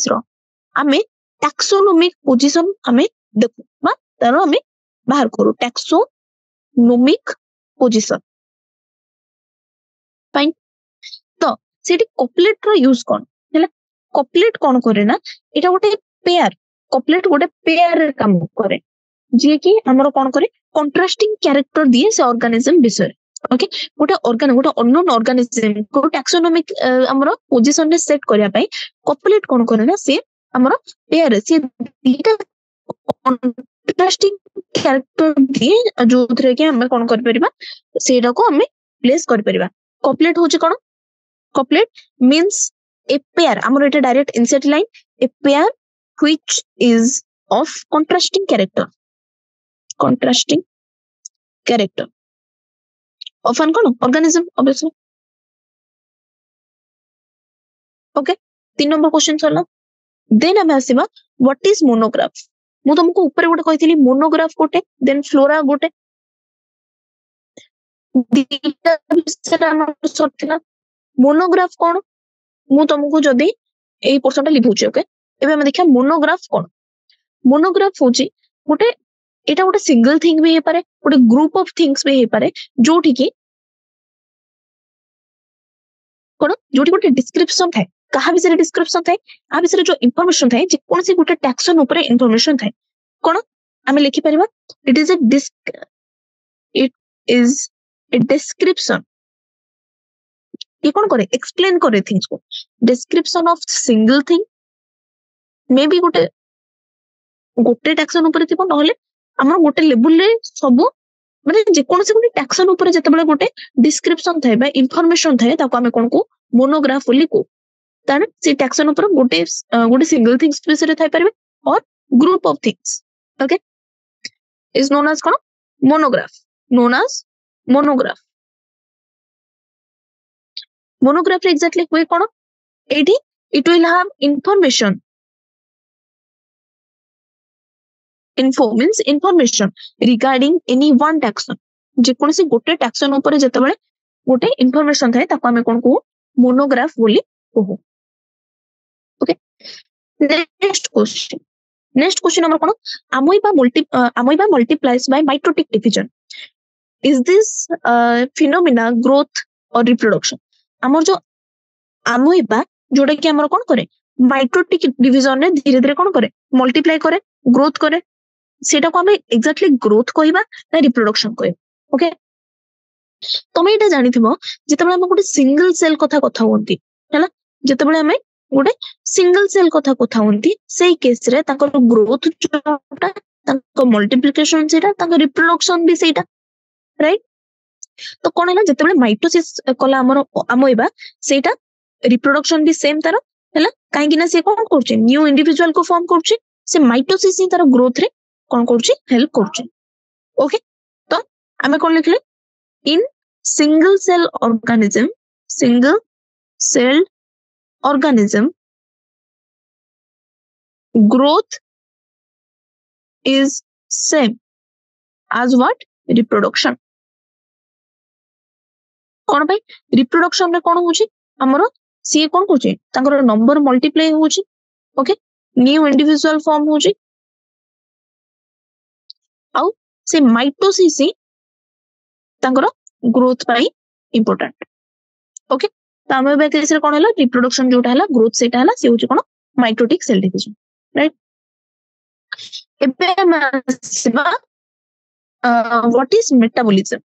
रो हमें टैक्सोनॉमिक पोजीशन हमें देखु बा तारो हमें बाहर करू टैक्सोनॉमिक पोजीशन फाइन तो सेठी कॉप्लेट रो यूज कोन हैला कॉप्लेट कोन करे ना एटा गोटे पेयर कॉप्लेट गोटे पेयर काम करे जे कि हमरो कोन करे कंट्रास्टिंग कैरेक्टर दिए से ऑर्गेनिज्म विषय ओके गोटे अननोन ऑर्गेनिज्म को टैक्सोनॉमिक हमरो पोजीशन रे सेट करिया पई कॉप्लेट कोन करे ना से हमरो पेयर से दीटा कंट्रास्टिंग कैरेक्टर दिए जो थरे के हम कोन कर परिबा सेटा को हमें प्लेस कर परिबा कॉप्लेट होचे कोन कॉप्लेट means a pair amor eta direct insert line a pair which is of contrasting character often kono organism obviously okay 3 number question Sarla then हम आसीबा what is monograph मु तुमको ऊपर गोटे कहितली monograph गोटे then flora गोटे दीटा विषय हम सोचला monograph कोन मु तुमको जदी एई पोर्शनटा लिखुची ओके एबे हम देखा मोनोग्राफ कोन मोनोग्राफ होची गोटे एटा गोटे सिंगल थिंग भी हे पारे गोटे ग्रुप ऑफ थिंग्स भी हे पारे जोठी की कोन जोठी गोटे डिस्क्रिप्शन थाए कहा विषय डिस्क्रिप्शन थाए आ विषय जो इंफॉर्मेशन थाए जे कोनसी गोटे टैक्सन ऊपर इंफॉर्मेशन थाए कोन हमें लिखि परिबा इट इज ए डिस्क्रिप्शन ये कौन करे एक्सप्लेन करे थिंग्स को description of single thing may be गोटे टैक्सन ऊपर थिबो नहले हमर गोटे लेवल रे सब माने जेकोनोसी गोटे टैक्सन ऊपर जेतेबेले गोटे डिस्क्रिप्शन थाए बा इंफॉर्मेशन थाए ताको हमें कोन को मोनोग्राफ बोली को तार से टैक्सन ऊपर गोटे गोटे सिंगल थिंग्स विषय थाई परबे और group of things okay is known as कोन monograph known as monograph monograph exactly हुए कोन एठी it will have information info means information regarding any one taxon जे कोनसी गोटे टैक्सन ऊपर जेतेबेले गोटे इंफॉर्मेशन थाए ताको हमें कोन को मोनोग्राफ बोली कहू ओके नेक्स्ट क्वेश्चन हमर कोन amoeba multiplies by mitotic division is this phenomena growth or reproduction हमर जो amoeba जोडे कि हमर कोन करे माइटोटिक डिवीजन रे धीरे धीरे कोन करे मल्टीप्लाई करे ग्रोथ करे सेटा को हमें एग्जैक्टली ग्रोथ कहबा ना रिप्रोडक्शन कहबा ओके तमे एटा जानि थिबो जेतेबेले हम गोटे सिंगल सेल कथा होंती हैला जेतेबेले हमें गोटे सिंगल सेल कथा होंती सेही केस रे ताकर ग्रोथ जोटा ताको मल्टीप्लिकेशन सेटा ताको रिप्रोडक्शन भी सेटा राइट तो कोन हैला जेतेबेले माइटोसिस कला हमर अमोइबा सेटा रिप्रोडक्शन भी सेम तार हैला काहे कि ना से कोन करछ न्यू इंडिविजुअल को फॉर्म करछ से माइटोसिस ही तार ग्रोथ रे कोन करछ हेल्प करछ ओके तो हमें कोन लिखले इन single cell organism growth is same as what reproduction कोन भाई रिप्रोडक्शन रे कोन होची हमरो सी कोन होची तांकर नंबर मल्टीप्लाई होची ओके न्यू इंडिविजुअल फॉर्म होची आउ से माइटोसिस ही तांकर ग्रोथ पाई इंपोर्टेंट ओके तो हम बे केस रे कोन हला रिप्रोडक्शन जोटा हला ग्रोथ सेटा हला से होची कोन माइटोटिक सेल डिवीजन राइट एबे सेवा what is metabolism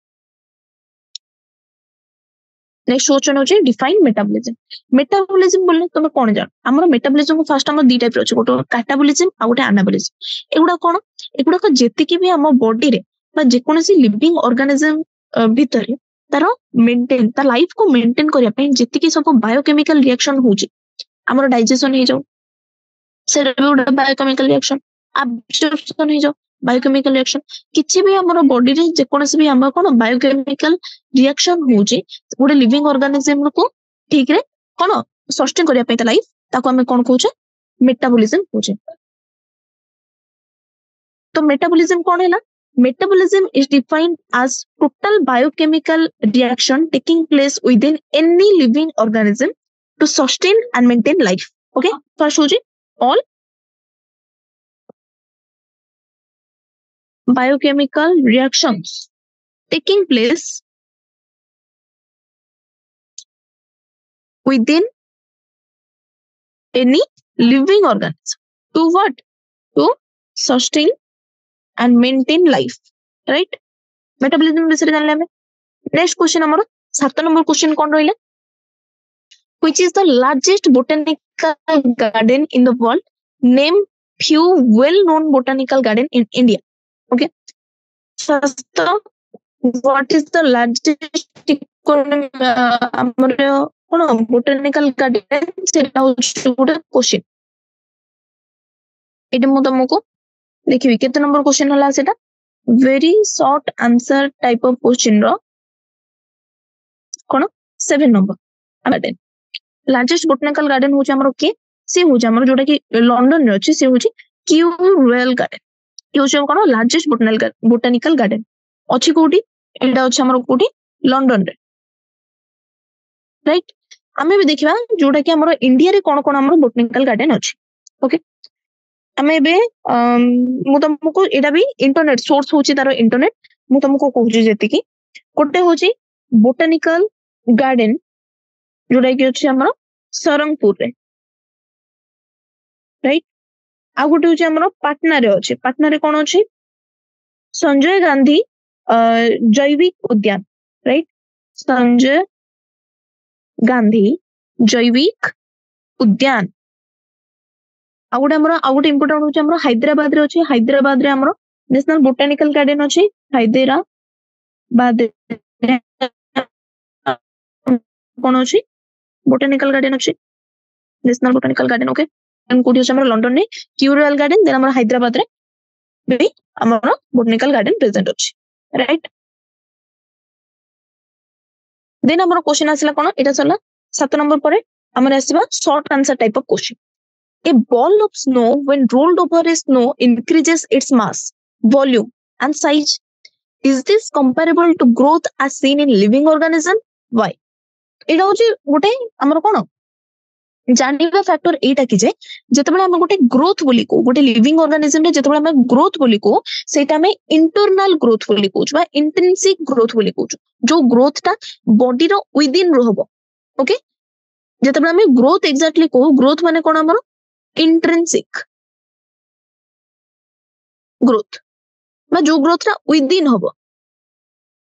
next question होची डिफाइन मेटाबॉलिज्म बोलले तुम कोन जान हमर मेटाबॉलिज्म को फर्स्ट हमर दी टाइप रो गोटे कैटाबॉलिज्म आ गोटे एनाबॉलिज्म एगुडा कोन एगुडा को जेति कि भी हमर बॉडी रे बा जे कोनसी लिविंग ऑर्गेनिज्म भीतर तार मेंटेन ता लाइफ को मेंटेन करिया पे जेति कि सब बायोकेमिकल रिएक्शन होची हमर डाइजेशन हे जाऊ से गोटे बायोकेमिकल रिएक्शन एब्जॉर्प्शन हे जाऊ बायोकेमिकल रिएक्शन किछि भी हमर बॉडी रे जे कोनसी भी हमर कोन बायोकेमिकल रिएक्शन होची गोटे लिविंग ऑर्गेनिज्म को ठीक रे कोन सस्टेन करिया पे ता लाइफ ताको हमें कोन कहूचे मेटाबॉलिज्म कहूचे तो मेटाबॉलिज्म कोन हैला metabolism is defined as total biochemical reaction taking place within any living organism to sustain and maintain life okay first hoji all biochemical reactions taking place within any living organism to what to sustain and maintain life right metabolism विषय जानले हमें next question हमर 7 number question कोन रहिला which is the largest botanical garden in the world name few well known botanical garden in India okay first what is the largest हमर कोन botanical garden सेटा होछ good question एटा मु तुमको देखिए केते number question हला सेटा very short answer type of question रो कोन 7 number garden largest botanical garden होचे हमरो के से होचे हमरो जोटा कि लंदन रे अछि से होचे क्यू रॉयल गार्डन कि होचे कोन लार्जेस्ट बोटनिकल गार्डन अछि कोठी एटा अछि हमरो कोठी लंदन रे राइट हमें भी देखिबा जोटा कि हमरो इंडिया रे कोन कोन हमरो बोटनिकल गार्डन अछि ओके हमें बे मु तुमको एटा भी इंटरनेट सोर्स होची तारो इंटरनेट मु तुमको कहूची जेति कि कोटे होची बोटनिकल गार्डन जोडा कि अछि हमरो सरंगपुर रे राइट आ गोटे होची हमरो पटना रे कोन अछि संजय गांधी जैविक उद्यान राइट संजय गांधी जैविक उद्यान आ गोटे इंपोर्टेंट होची हमरो हैदराबाद रे अछि हैदराबाद रे हमरो नेशनल बोटनिकल गार्डन अछि हैदराबाद बाद कौन अच्छी बोटानिकल गार्डन अच्छी नेशनल बोटानिकल गार्डन ओके कोठी अछि हमर लंडन ने क्यूरियल गार्डन देन हमर हैदराबाद रे भी हमर बोटानिकल गार्डन प्रेजेंट अछि राइट देन हमर क्वेश्चन आसिला कोन एटा सरला 7 नंबर परे हमर आसीबा short answer type of question a ball of snow when rolled over a snow increases its mass volume and size is this comparable to growth as seen in living organism why एटा होची गोटे हमर कोन जानिबा factor एटा कि जे जेतेबेले हम गोटे growth बोली को गोटे living organism रे जेतेबेले हम ग्रोथ बोली को सेटा में इंटरनल ग्रोथ बोली को बा इंट्रिंसिक ग्रोथ बोली को जो ग्रोथ ता बॉडी रो विद इन रहबो ओके जेतेबेले हम ग्रोथ एग्जैक्टली को ग्रोथ माने कोन हमर इंट्रिंसिक ग्रोथ बा जो ग्रोथ रा विद इन हबो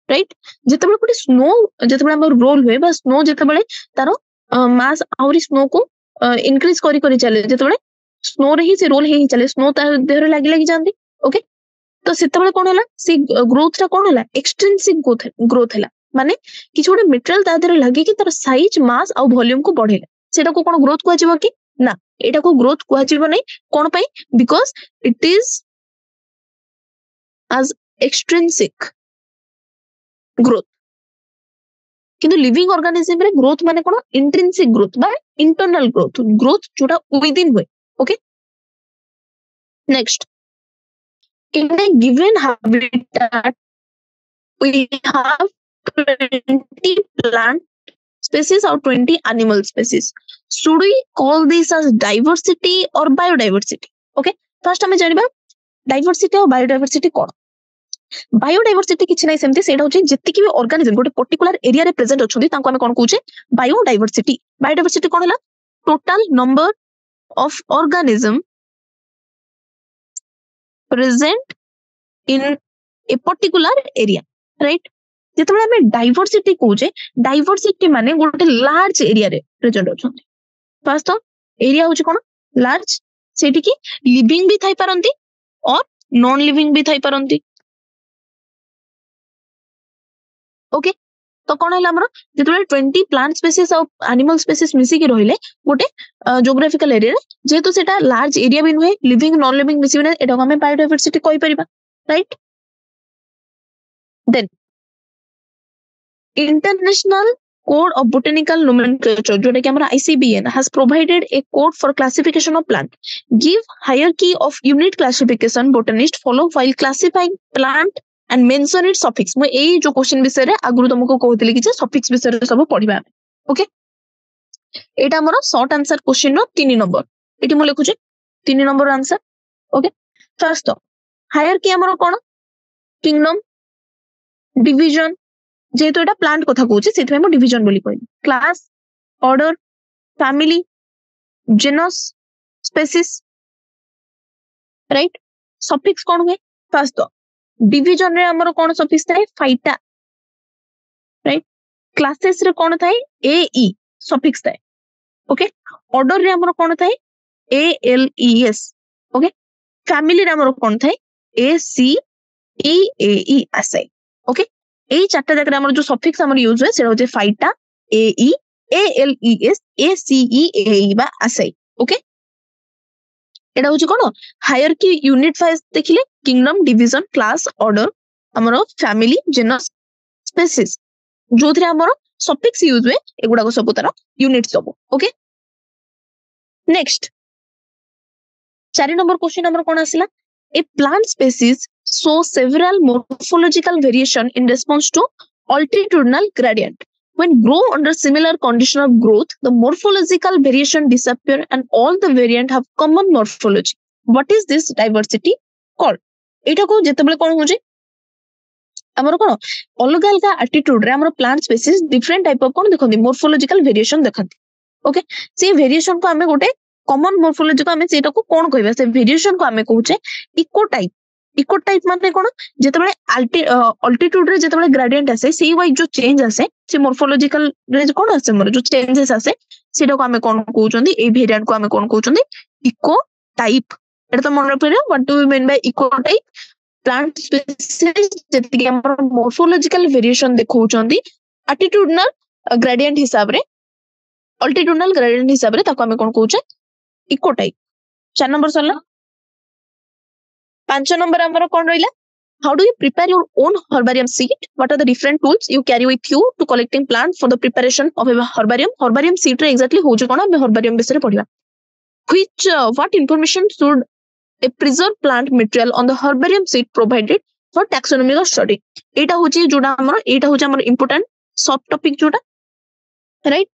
राइट जेतेबेले गोटे स्नो जेतेबेले हम रोल होय बा स्नो जेतेबेले तारो मास आउरी स्नो को इनक्रीज करी करी चले जेतेबेले स्नो रे ही से रोल ही चले स्नो ता देहरे लागी लागी जानती ओके तो सेतेबेले कोन होला से ग्रोथ रा कोन होला एक्सट्रिंसिक ग्रोथ हैला माने किछ गोटे मटेरियल ता देहरे लागी कि तार साइज मास आ वॉल्यूम को बढ़ेला सेटा को कोन ग्रोथ को आजिबो कि ना एटा को ग्रोथ को आजिबो नै कोन पई because it is as extrinsic growth किंतु लिविंग ऑर्गेनिज्म रे ग्रोथ माने कोन इंट्रिंसिक ग्रोथ बा इंटरनल ग्रोथ जोटा विद इन हुए okay next in a given habitat we have 20 plant species or 20 animal species should we call this as diversity or biodiversity okay first हमें जानिबा diversity और biodiversity कोन biodiversity किछि नै सेमति सेटा होछि जति कि ऑर्गेनिज्म गोटे पर्टिकुलर एरिया रे प्रेजेंट अछंती तांको हमें कोन कहूचे बायोडाइवर्सिटी बायोडाइवर्सिटी कोन हला total number of organism present in a particular area right जेतबेले हमें डाइवर्सिटी कहूचे डाइवर्सिटी माने गोटे लार्ज एरिया रे प्रेजेंट अछंती फर्स्ट एरिया होछि कोन लार्ज सेठी कि लिविंग भी थाई परंती और नॉन लिविंग भी थाई परंती ओके तो कोन हला हमर जेतबेले 20 प्लांट स्पीसीज और एनिमल स्पीसीज मिसी के रहिले गोटे जियोग्राफिकल एरिया जेहेतु सेटा लार्ज एरिया भी नहे लिविंग नॉन लिविंग मिसी ने एटा हमें बायोडाइवर्सिटी कहि परिबा right then international code of botanical nomenclature जोटा कि हमारा ICBN has provided a code for classification of plant give hierarchy of unit classification botanist follow while classifying plant and mention its suffix मैं ए जो question विषय रे आगुरु तुमको कहतली कि जे suffix विषय रे सब पढिबा ओके एटा हमर शॉर्ट आंसर क्वेश्चन रो 3 नंबर एटी मु लिखुचे 3 number answer okay first hierarchy हमर कोन किंगडम डिवीजन जेहेतु एटा प्लांट कथा कहूचे सेथि में डिवीजन बोली कहली class order family genus species right suffix कोन हुए फर्स्ट डिवीजन रे हमर कोन सफिक्स थाए फाइटा राइट क्लासेस रे कोन थाए ए ई सफिक्स थाए ओके ऑर्डर रे हमर कोन थाए A L E S okay family रे हमर कोन थाए ए सी ई ए ई आसे ओके ए चारटा जगह हमर जो सफिक्स हमर यूज होय से होजे phyta A E A L E S A C E A E बा आसे ओके एटा होची कोन हायरार्की यूनिट वाइज देखिले किंगडम डिवीजन क्लास ऑर्डर हमर फैमिली जेनस स्पीसीज जोथरे हमर सफिक्स यूज होय एगुडा को सब तार यूनिट सब ओके नेक्स्ट 4 नंबर क्वेश्चन हमर कोन आसिला a plant species show several morphological variation in response to altitudinal gradient. When grow under similar condition of growth, the morphological variation disappear and all the variant have common morphology. What is this diversity called? एटा को जेतेबेले कोन होजे हमर कोन अलग अलग attitude रे हमर plant species different type of कोन देखंती morphological variation देखंती okay से वेरिएशन को हमें गोटे कॉमन मोर्फोलॉजी को हमें सेटा को कोन कहबा से वेरिएशन को हमें कहूचे इकोटाइप माने कोन जेतेबेले अल्टीट्यूड रे जेतेबेले ग्रेडिएंट आसे सेही वाइज जो चेंज आसे से मोर्फोलॉजिकल रे कोन आसे मोर जो चेंजेस आसे सेटा को हमें कोन कहउचंदी ए वेरिएंट को हमें कोन कहउचंदी इकोटाइप एटा तो मन रखिरे what do we mean by ecotype plant species जति हमर मोर्फोलॉजिकल वेरिएशन देखौचंदी एटिट्यूडनल ग्रेडियंट हिसाब रे अल्टीट्यूडनल ग्रेडियंट हिसाब रे ताको हमें कोन कहउचे इकोटाइप 4 नंबर सरला 5 नंबर हमर कोन रहिला how do you prepare your own herbarium seed what are the different tools you carry with you to collecting plants for the preparation of a herbarium seed रे exactly होजे कोन हम herbarium विषय रे पढिबा which what information should a preserved plant material on the herbarium seed provided for taxonomical study एटा होची जोडा हमर एटा होची हमर important सब टॉपिक जोडा राइट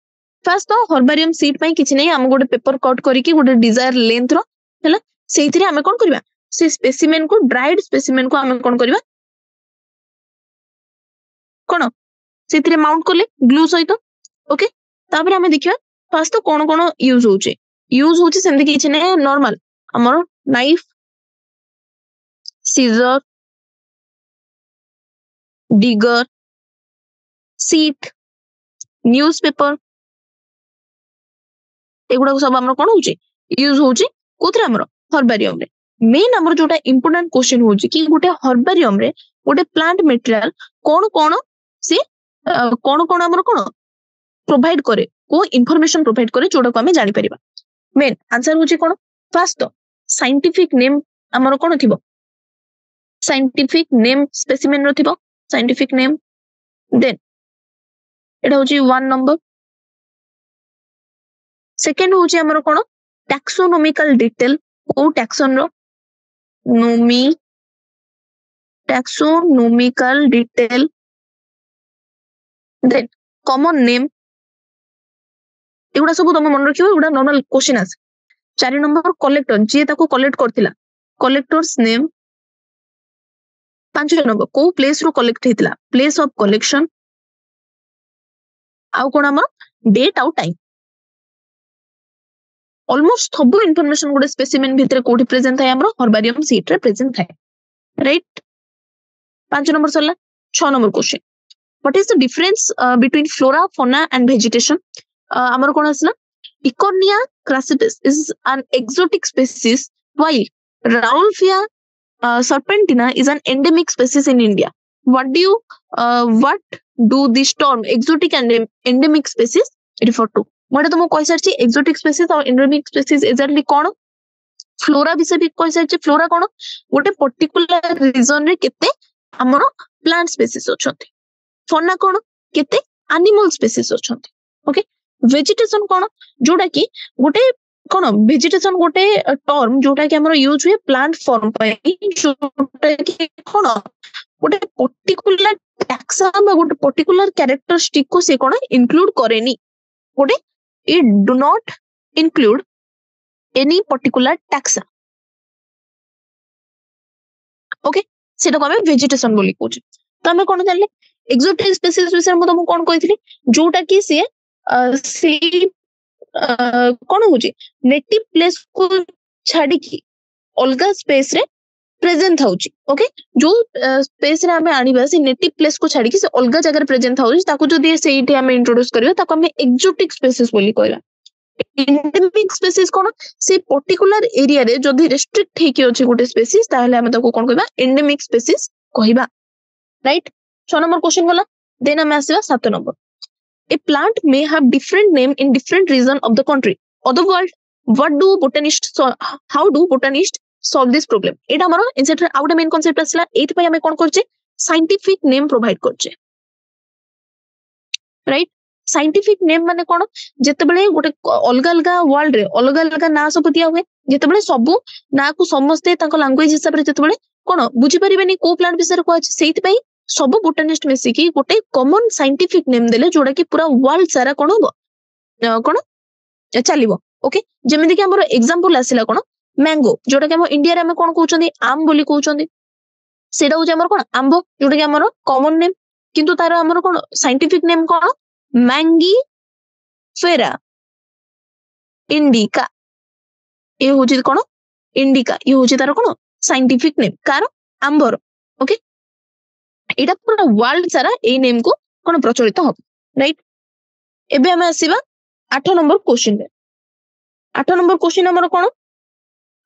फर्स्ट तो herbarium seed पई किछ नै हम गोटे पेपर कट करी कि गोटे डिजायर लेंथ रो हला सेइथिरे हम कोन करबा से स्पेसिमेन को ड्राइड स्पेसिमेन को हम कोन करबा कोन सेथिरे माउंट करले ग्लू सहित ओके तापर हम देखिबा फर्स्ट तो कोन यूज होची सेमति किछ नै नॉर्मल हमर knife scissor digger sheet newspaper एगुडा सब हमर कोन होची यूज होची कोथरे हमर हर्बारियम रे मेन हमर जोटा इंपोर्टेंट क्वेश्चन होची कि गोटे हर्बारियम रे गोटे प्लांट मटेरियल कोन से कोन हमर कोन प्रोवाइड करे को इंफॉर्मेशन प्रोवाइड करे जोटा को हमें जानि परिबा मेन आंसर होची कोन फर्स्ट साइंटिफिक नेम हमर कोन थिबो साइंटिफिक नेम स्पेसिमेन रो थिबो साइंटिफिक नेम देन एटा होची 1 नंबर सेकेंड होची हमर कोन टैक्सोनॉमिकल डिटेल को टैक्सोन रो taxonomical detail then common name एगुडा सब तुम मन रखियो एगुडा नॉर्मल क्वेश्चन आस 4 नंबर कलेक्टर जे ताको कलेक्ट करथिला कलेक्टर्स नेम 5 नंबर को प्लेस रो कलेक्ट हेतिला प्लेस ऑफ कलेक्शन आउ कोन हमर डेट आउ टाइम ऑलमोस्ट सब इंफॉर्मेशन गोटे स्पेसिमेन भितरे कोठी प्रेजेंट थाए हमरो हर्बारियम सीट रे प्रेजेंट थाए राइट 5 नंबर सरला 6 number question what is the difference between flora fauna and vegetation हमर कोन असला Eichhornia crassipes is an exotic species while Rauvolfia serpentina is an endemic species in India what do this term exotic and endemic species refer to मोटे तुमको कहि सरछि exotic species और endemic species exactly कोन flora विषय भी कहि सरछि flora कोन गोटे particular reason रे केते हमर प्लांट स्पीसीज अछंती फौना कोन केते एनिमल स्पीसीज अछंती ओके वेजिटेशन कोन जोडा कि गोटे कोन वेजिटेशन गोटे टर्म जोटा कि हमर यूज हुए प्लांट फॉर्म पई जोटा कि कोन गोटे पर्टिकुलर टैक्सा बा गोटे पर्टिकुलर कैरेक्टरिस्टिक को से कोन इंक्लूड करेनी गोटे it do not include any particular taxa okay सेटा को हमें वेजिटेशन बोली कहूछ तो हमें कोन जानले एक्सोटिक स्पीसीज विषय में तुमको कोन कहितली जोटा कि से कोन होची नेटिव प्लेस को छाडी की अलगा स्पेस रे प्रेजेंट होची ओके जो स्पेस रे हमें आनिबा से नेटिव प्लेस को छाडी की से अलगा जगह रे प्रेजेंट होची ताको जदी सेइठी हमें इंट्रोड्यूस करियो ताको हमें एक्सोटिक स्पीसीज बोली कहला एंडेमिक स्पीसीज कोन से पर्टिकुलर एरिया रे जदी रेस्ट्रिक्ट हे कि अछि गोटे स्पीसीज ताहले हमें ताको कोन कहबा एंडेमिक स्पीसीज कहबा राइट 6 नंबर क्वेश्चन वाला देन हमें आसीबा 7 number a plant may have different name in different region of the country other world how do botanists solve this problem एटा हमर इनसेट आउट मेन कांसेप्ट असला एत पय हमें कोन करचे साइंटिफिक नेम प्रोवाइड करचे right scientific name माने कोन जते बेले गोटे अलगा अलगा वर्ल्ड रे अलगा अलगा ना सब दिया हुए जते बेले सब ना को समस्ते ताको लैंग्वेज हिसाब रे जते बेले कोन बुझी परिबेनी को प्लांट विषय को अछि सेति पय सब बोटानिस्ट मिसी की गोटे कॉमन साइंटिफिक नेम देले जोडा कि पूरा वर्ल्ड सारा कोन हो कोन चलिबो ओके जेमिति कि हमर एग्जांपल आसिला कोन मैंगो जोटा कि हम इंडिया रे हम कोन कहउचंदी आम बोली कहउचंदी सेटा हो जे हमर कोन आंबो जोटा कि हमर कॉमन नेम किंतु तार हमर कोन साइंटिफिक नेम कोन मैंगी फेरा इंडिका ए हो जे कोन इंडिका ये हो जे तार कोन साइंटिफिक नेम कार आंबर ओके एटा पूरा वर्ल्ड सारा ए नेम को कोन प्रचलित हो राइट एबे हम आसीबा 8 नंबर क्वेश्चन रे 8 नंबर क्वेश्चन हमर कोन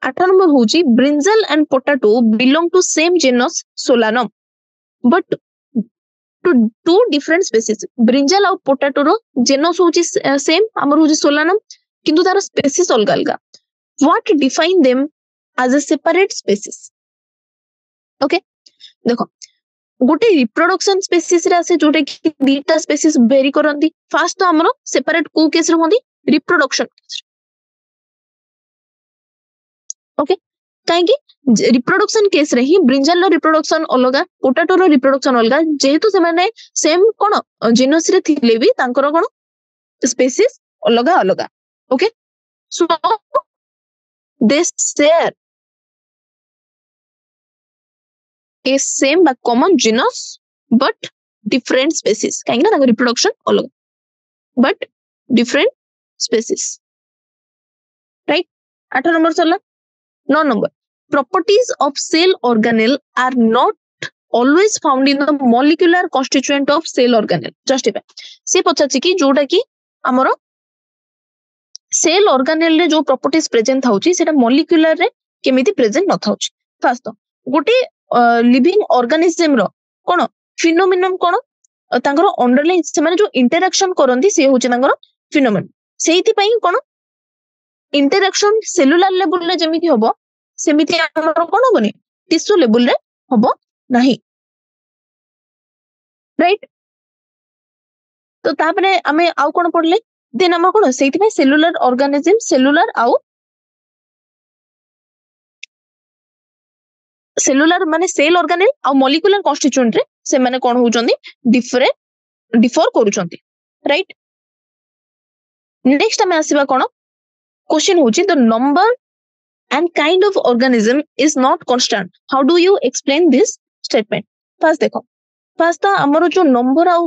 8 नंबर होची brinjal and potato belong to same genus solanum but to two different species brinjal और पोटैटो रो जेनस होची सेम हमर होची सोलानम किंतु तार स्पेसीज अलग अलग what define them as a separate species okay देखो गोटे रिप्रोडक्शन स्पेसीज रे आसे जोटे कि दीटा स्पेसीज वेरी करंती फर्स्ट तो हमरो सेपरेट को केस रे होंदी रिप्रोडक्शन ओके काहेकि रिप्रोडक्शन केस रे ही ब्रिंजल रो रिप्रोडक्शन अलगा पोटैटो रो रिप्रोडक्शन अलगा जेहेतु से माने सेम कोन जीनस रे थिले भी तांकर कोन स्पेसीज अलगा अलगा okay so they share a same but common genus but different species काहेकि ना रिप्रोडक्शन अलग but different species right 8 number सरला 9 number properties of cell organelle are not always found in the molecular constituent of cell organelle justify से पछाछि कि जोटा कि हमरो cell organelle रे जो प्रॉपर्टीज प्रेजेंट थाउची सेटा मॉलिक्यूलर रे केमिति प्रेजेंट न थाउची फर्स्ट गोटे लिविंग ऑर्गेनिज्म रो कोन फिनोमिनन कोन तांगर अंडरलाइन से माने जो इंटरैक्शन करंती से होची तांगर फिनोमिनन सेहिति पई कोन इंटरैक्शन सेलुलर लेवल रे जेमिति होबो सेमिति हमर कोन होबनी टिश्यू लेवल रे होबो नाही राइट तो तापरे हमें आउ कोन पढले देन हम कोन सेहिति पई सेलुलर ऑर्गेनिज्म सेलुलर आउ सेलुलर माने सेल ऑर्गेनेल आ मॉलिक्यूलर कॉन्स्टिट्यूएंट रे से माने कोन होउचंदी डिफर करूचंदी राइट नेक्स्ट हमें आसीबा कोन क्वेश्चन होची the number and kind of organism is not constant how do you explain this statement first देखो फर्स्ट तो हमरो जो नंबर आ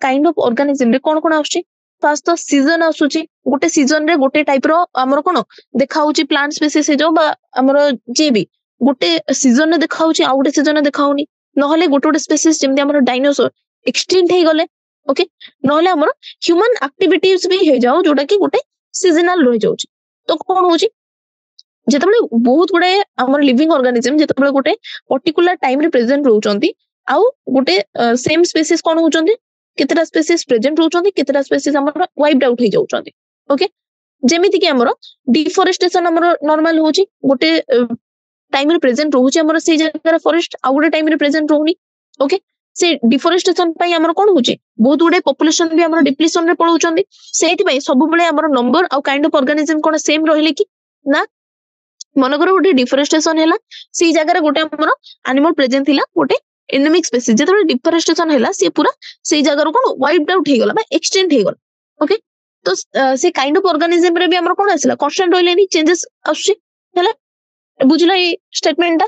काइंड ऑफ ऑर्गेनिज्म रे कोन कोन आउची फर्स्ट तो सीजन आसुची गोटे सीजन रे गोटे टाइप रो हमरो कोन देखा होची प्लांट स्पीसीज जो बा हमरो जे भी गोटे सीजन रे देखा होची आ गोटे सीजन रे देखा होनी नहले गोटे गोटे स्पीसीज जेमति हमरो डायनासोर एक्सटिंक्ट हे गले ओके नहले हमरो ह्यूमन एक्टिविटीज भी हे जाओ जोटा कि गोटे सीजनल रह जाउची तो कोन होची जेतबले बहुत गुडे हमर लिविंग ऑर्गेनिज्म जेतबले गोटे पर्टिकुलर टाइम रे प्रेजेंट रहउचंती आ गोटे सेम स्पीसीज कोन होउचंती केतेटा स्पीसीज प्रेजेंट रहउचंती केतेटा स्पीसीज हमर वाइप्ड आउट हे जाउचंती ओके जेमिति कि हमरो डिफोरेस्टेशन हमरो नॉर्मल होची गोटे टाइम रे प्रेजेंट रहउची हमरो से जगह फॉरेस्ट आ गोटे टाइम रे प्रेजेंट रहउनी ओके से डिफोरेस्टेशन पई हमरो कोन होची बहुत गुडे पॉपुलेशन भी हमरो डिप्लीशन रे पळउचंती सेति पई सब बेले हमरो नंबर आ काइंड ऑफ ऑर्गेनिज्म कोन सेम रहले कि ना मनकर गोटे डिफोरेस्टेशन हैला से जगह रे गोटे हमरो एनिमल प्रेजेंट थिला गोटे एंडेमिक स्पीसीज जेतबे डिफोरेस्टेशन हैला से पूरा से जगह रो कोन वाइप्ड आउट हे गला बा एक्सटेंट हे गला ओके तो से काइंड ऑफ ऑर्गेनिज्म रे भी हमरो कोन आसला कांस्टेंट रहलेनी चेंजेस आसी हैला बुझला ये स्टेटमेंट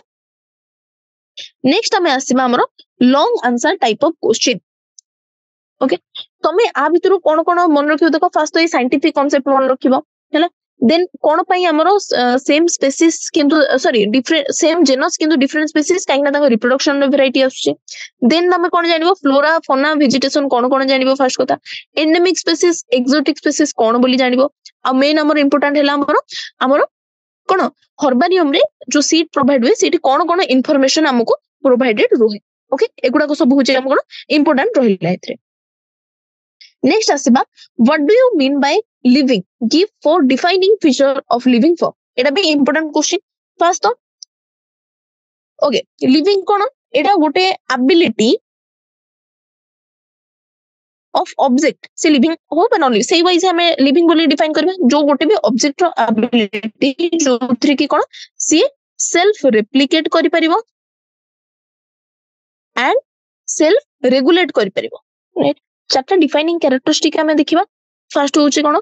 नेक्स्ट हमें आसीबा हमरो long answer type of question okay तमे आ भितरु कोन कोन मन रखियो देखो फर्स्ट तो ये साइंटिफिक कांसेप्ट मन रखिबो हैला देन कोन पई हमरो सेम स्पीसीज किंतु सॉरी डिफरेंट सेम जेनस किंतु डिफरेंट स्पीसीज काइना ताको रिप्रोडक्शन रो वेराइटी आछी देन हमें कोन जानिबो फ्लोरा फौना वेजिटेशन कोन कोन जानिबो फर्स्ट कथा एंडेमिक स्पीसीज एक्सोटिक स्पीसीज कोन बोली जानिबो आ मेन हमर इंपोर्टेंट हैला हमरो कोन हर्बारियम रे जो सीड प्रोवाइड हुए सेठी कोन कोन इंफॉर्मेशन हमको प्रोवाइडेड रहे ओके एगुडा को सब होचे हम कोन इंपोर्टेंट रहिला एथरे नेक्स्ट आसीबा what do you mean by living give four defining feature of living form एटा भी इंपोर्टेंट क्वेश्चन फर्स्ट तो ओके लिविंग कोन एटा गोटे एबिलिटी ऑफ ऑब्जेक्ट से लिविंग हो बा नॉन से वाइज हमें लिविंग बोली डिफाइन करबा जो गोटे भी ऑब्जेक्ट रो एबिलिटी जो थ्री की कोन सी सेल्फ रेप्लिकेट करि परिबो एंड सेल्फ रेगुलेट करि परिबो राइट चारटा डिफाइनिंग कैरेक्टरिस्टिक हमें देखिबा फर्स्ट होची कोन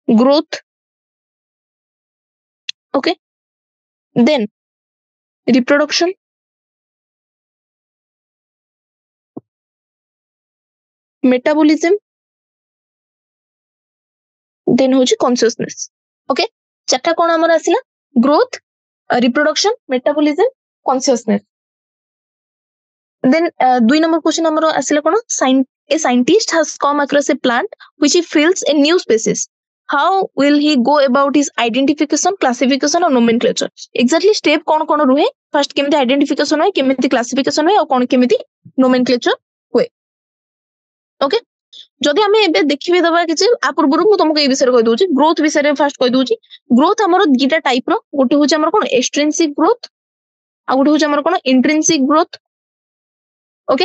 growth okay then reproduction metabolism then होची कॉन्शियसनेस ओके चारटा कोन हमर आसिला growth reproduction metabolism consciousness then 2 number question हमर आसिला कोन a scientist has come across a plant which he feels a new species how will he go about his identification classification और nomenclature exactly step कौन कौन रुहे first केमिति identification हुए केमिति classification हुए और कौन केमिति नोमेनक्लेचर हुए ओके जदि आमे एबे देखिबे दबा कि आ पूर्व मु तुमको ए विषय कहि दोची ग्रोथ विषय फर्स्ट कहि दोची ग्रोथ हमर दुटा टाइप रो गोटे होची हमर कोन एक्सट्रिंसिक ग्रोथ आ गोटे होची हमर कोन intrinsic growth okay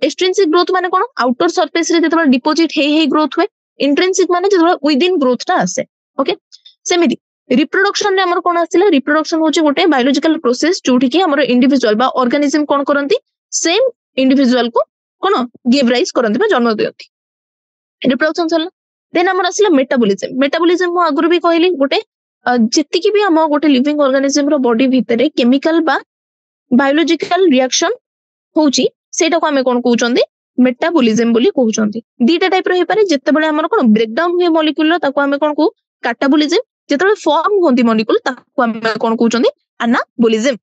extrinsic growth माने कोन आउटर सरफेस रे जेतबे डिपोजिट हे ग्रोथ हुए इंट्रिंसिक माने जेतबे विद इन ग्रोथ टा आसे ओके सेमिति रिप्रोडक्शन रे हमर कोन आसिला रिप्रोडक्शन होची गोटे बायोलॉजिकल प्रोसेस जोठी कि हमर इंडिविजुअल बा ऑर्गेनिज्म कोन करंती सेम इंडिविजुअल को कोन गिव राइज करंती बा जन्म देयंती रिप्रोडक्शन सरला देन हमर आसिला मेटाबॉलिज्म मु आगुर भी कहली गोटे जेति कि भी हम गोटे लिविंग ऑर्गेनिज्म रो बॉडी भितरे केमिकल बा बायोलॉजिकल रिएक्शन होची सेटा को हमें कोन कहउचंदी मेटाबॉलिज्म बोली कहउचंदी दीटा टाइप रो हे पारे जत्ते बळे हमर कोन ब्रेकडाउन हुए मॉलिक्यूल रो ताको हमें कोन को कैटाबॉलिज्म जत्ते बळे फॉर्म होंदी मॉलिक्यूल ताको हमें कोन कहउचंदी एनाबॉलिज्म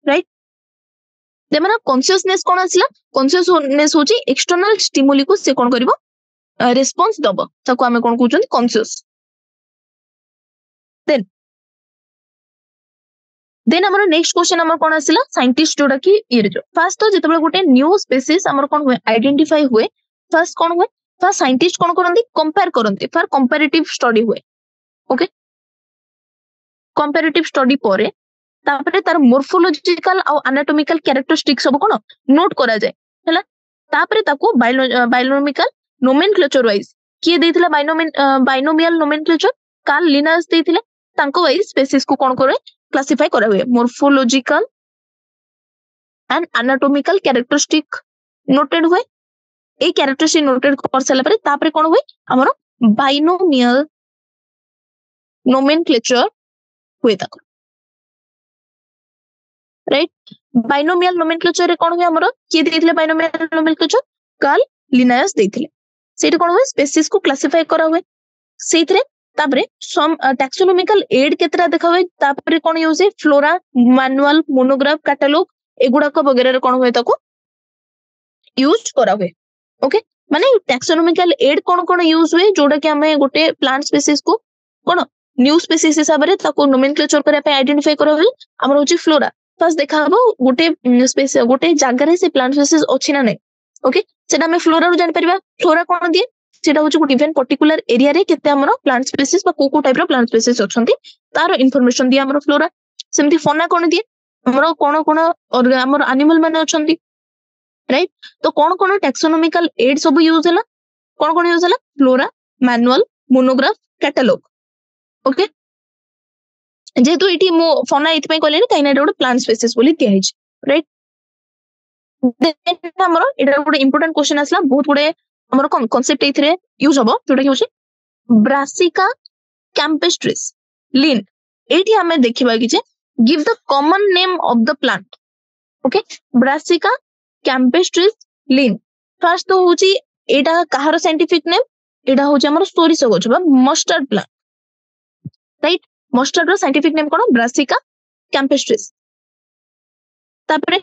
राइट देमना कॉन्शियसनेस कोन आसिला कॉन्शियसनेस होची एक्सटर्नल स्टिमुली को से कोन करबो रेस्पॉन्स दबो ताको हमें कोन कहउचंदी कॉन्शियस देन हमर नेक्स्ट क्वेश्चन हमर कोन आसिला साइंटिस्ट जोडा कि ये जो फर्स्ट तो जेतबे गोटे न्यू स्पीसीज हमर कोन हुए आइडेंटिफाई हुए फर्स्ट कोन हुए फर्स्ट साइंटिस्ट कोन करंती कंपेयर करंती फॉर कंपैरेटिव स्टडी हुए ओके कंपैरेटिव स्टडी परे तापरे तार मोर्फोलॉजिकल और एनाटॉमिकल कैरेक्टरिस्टिक्स सब कोन नोट करा जाय हला तापरे ताको बायोनोमिकल नोमेनक्लेचर वाइज किए देथिला बाइनोमियल नोमेनक्लेचर कार्ल लिनास देथिले तांको वाइज स्पीसीज को कोन करे क्लासिफाई करा हुए morphological and anatomical characteristic noted हुए ए कैरेक्टरिस्टिक नोटेड कर सला परे तापरे कोन हुए हमरो बाइनोमियल नोमेनक्लेचर हुए ताको राइट बाइनोमियल नोमेनक्लेचर रे कोन हुए हमरो के देथिले बाइनोमियल नोमेनक्लेचर कार्ल लिनास देथिले सेट कोन हुए स्पीसीज को क्लासिफाई करा हुए सेथरे तापरे सम टैक्सोनॉमिकल एड केतरा देखा हुए तापरे कोन यूज है फ्लोरा मैनुअल मोनोग्राफ कैटलॉग एगुडा को वगैरह रे कोन हुए ताको यूज करा हुए ओके माने टैक्सोनॉमिकल एड कोन यूज हुए जोडा कि हमें गोटे प्लांट स्पीसीज को कोन न्यू स्पीसीज हिसाब रे ताको नोमेनक्लेचर करे पे आइडेंटिफाई करा हुए हमर होची फ्लोरा फर्स्ट देखा हबो गोटे स्पीसीज गोटे जागा रे से प्लांट स्पीसीज अछि ना नै ओके सेटा हमें फ्लोरा रो जानि परिबा फ्लोरा कोन दिए सेटा होची गोटे इवन पर्टिकुलर एरिया रे केते हमरो प्लांट स्पीसीज बा को टाइप रो प्लांट स्पीसीज अछंती तारो इन्फॉर्मेशन दिए हमरो फ्लोरा सेमती फोना कोन दिए हमरो कोन और हमरो एनिमल माने अछंती राइट तो कोन टैक्सोनॉमिकल एड सब यूज हला कोन यूज हला flora manual monograph catalogue okay जेतु इठी मो फोना इथ पे कहले काइना एटा गोटे प्लांट स्पीसीज बोली दिया हिच राइट देन हमरो एटा गोटे इंपोर्टेंट क्वेश्चन आसला बहुत गुडे हमरो कांसेप्ट इथरे यूज हबो जोटा कि होची ब्रासिका कैम्पेस्ट्रिस लिन एठी हमें देखिबा कि जे give the common name of the plant okay Brassica campestris Linn first तो होची एटा कहार साइंटिफिक नेम एटा होची हमरो सोरिस गछ बा मस्टर्ड प्लांट राइट मस्टर्ड रो साइंटिफिक नेम कोन ब्रासिका कैम्पेस्ट्रिस तापरे